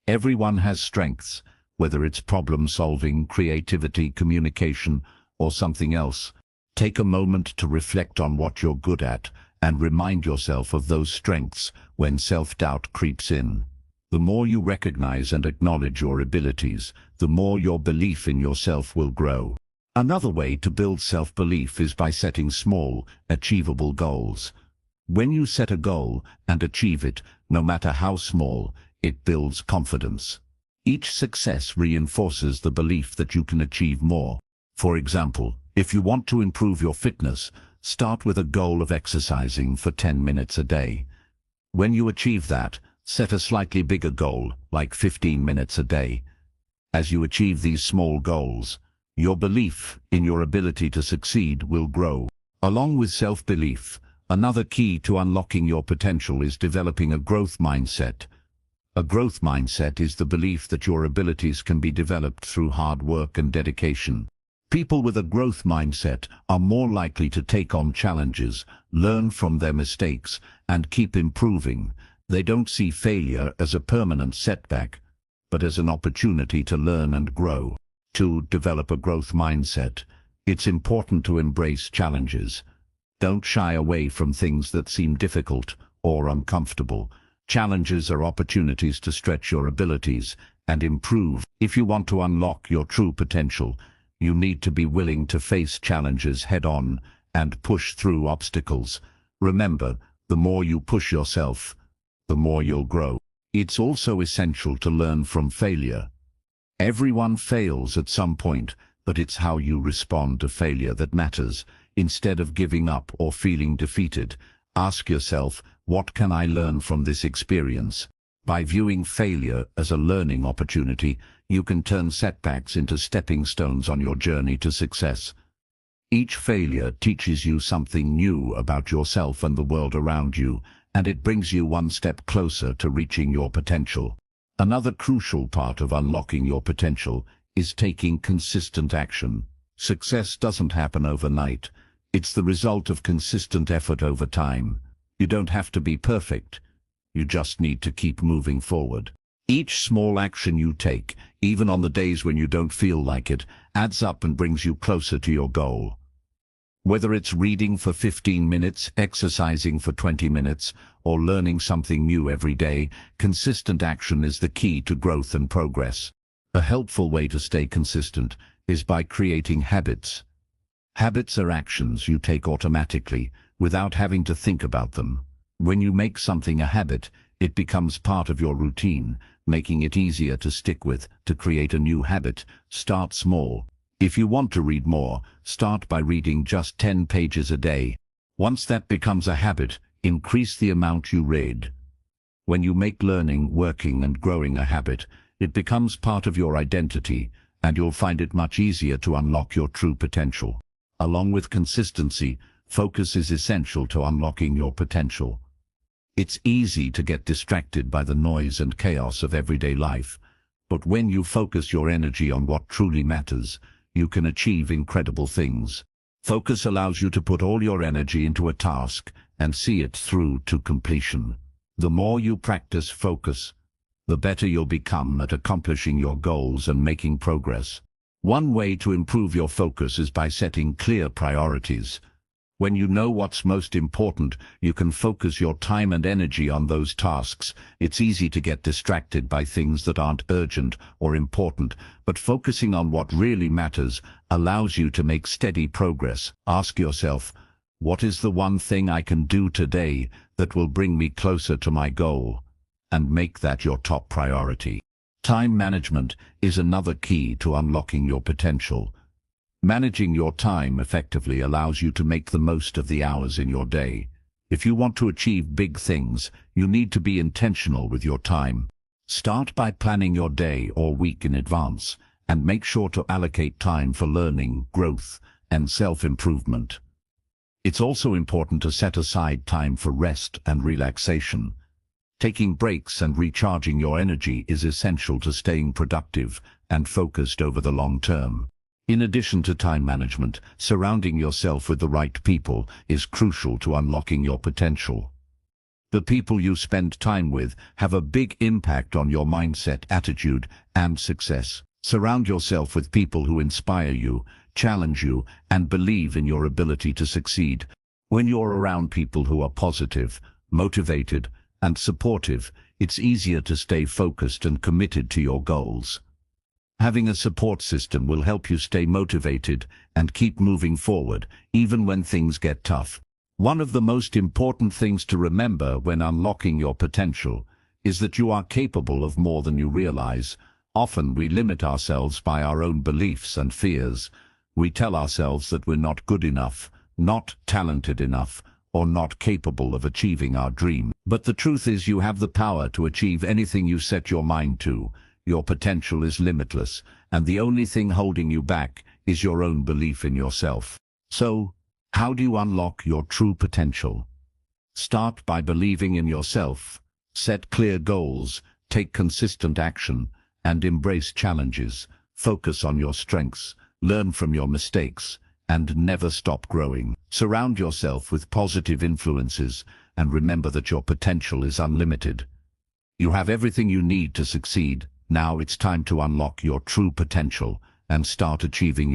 Everyone has strengths, whether it's problem-solving, creativity, communication, or something else. Take a moment to reflect on what you're good at and remind yourself of those strengths when self-doubt creeps in. The more you recognize and acknowledge your abilities, the more your belief in yourself will grow. Another way to build self-belief is by setting small, achievable goals. When you set a goal and achieve it, no matter how small, it builds confidence. Each success reinforces the belief that you can achieve more. For example, if you want to improve your fitness, start with a goal of exercising for 10 minutes a day. When you achieve that, set a slightly bigger goal, like 15 minutes a day. As you achieve these small goals, your belief in your ability to succeed will grow. Along with self-belief, another key to unlocking your potential is developing a growth mindset. A growth mindset is the belief that your abilities can be developed through hard work and dedication. People with a growth mindset are more likely to take on challenges, learn from their mistakes, and keep improving. They don't see failure as a permanent setback, but as an opportunity to learn and grow. To develop a growth mindset, It's important to embrace challenges. Don't shy away from things that seem difficult or uncomfortable. Challenges are opportunities to stretch your abilities and improve. If you want to unlock your true potential, you need to be willing to face challenges head-on and push through obstacles. Remember, the more you push yourself, the more you'll grow. It's also essential to learn from failure. Everyone fails at some point, but it's how you respond to failure that matters. Instead of giving up or feeling defeated, ask yourself, what can I learn from this experience? By viewing failure as a learning opportunity, you can turn setbacks into stepping stones on your journey to success. Each failure teaches you something new about yourself and the world around you, and it brings you one step closer to reaching your potential. Another crucial part of unlocking your potential is taking consistent action. Success doesn't happen overnight. It's the result of consistent effort over time. You don't have to be perfect. You just need to keep moving forward. Each small action you take, even on the days when you don't feel like it, adds up and brings you closer to your goal. Whether it's reading for 15 minutes, exercising for 20 minutes, or learning something new every day, consistent action is the key to growth and progress. A helpful way to stay consistent is by creating habits. Habits are actions you take automatically, without having to think about them. When you make something a habit, it becomes part of your routine, making it easier to stick with. To create a new habit, start small. If you want to read more, start by reading just 10 pages a day. Once that becomes a habit, increase the amount you read. When you make learning, working, and growing a habit, it becomes part of your identity, and you'll find it much easier to unlock your true potential. Along with consistency, focus is essential to unlocking your potential. It's easy to get distracted by the noise and chaos of everyday life, but when you focus your energy on what truly matters, you can achieve incredible things. Focus allows you to put all your energy into a task and see it through to completion. The more you practice focus, the better you'll become at accomplishing your goals and making progress. One way to improve your focus is by setting clear priorities. When you know what's most important, you can focus your time and energy on those tasks. It's easy to get distracted by things that aren't urgent or important, but focusing on what really matters allows you to make steady progress. Ask yourself, what is the one thing I can do today that will bring me closer to my goal? And make that your top priority. Time management is another key to unlocking your potential. Managing your time effectively allows you to make the most of the hours in your day. If you want to achieve big things, you need to be intentional with your time. Start by planning your day or week in advance, and make sure to allocate time for learning, growth, and self-improvement. It's also important to set aside time for rest and relaxation. Taking breaks and recharging your energy is essential to staying productive and focused over the long term. In addition to time management, surrounding yourself with the right people is crucial to unlocking your potential. The people you spend time with have a big impact on your mindset, attitude, and success. Surround yourself with people who inspire you, challenge you, and believe in your ability to succeed. When you're around people who are positive, motivated, and supportive, it's easier to stay focused and committed to your goals. Having a support system will help you stay motivated and keep moving forward, even when things get tough. One of the most important things to remember when unlocking your potential is that you are capable of more than you realize. Often we limit ourselves by our own beliefs and fears. We tell ourselves that we're not good enough, not talented enough, or not capable of achieving our dream. But the truth is, you have the power to achieve anything you set your mind to. Your potential is limitless, and the only thing holding you back is your own belief in yourself. So, how do you unlock your true potential? Start by believing in yourself. Set clear goals, take consistent action, and embrace challenges. Focus on your strengths, learn from your mistakes, and never stop growing. Surround yourself with positive influences, and remember that your potential is unlimited. You have everything you need to succeed. Now it's time to unlock your true potential and start achieving your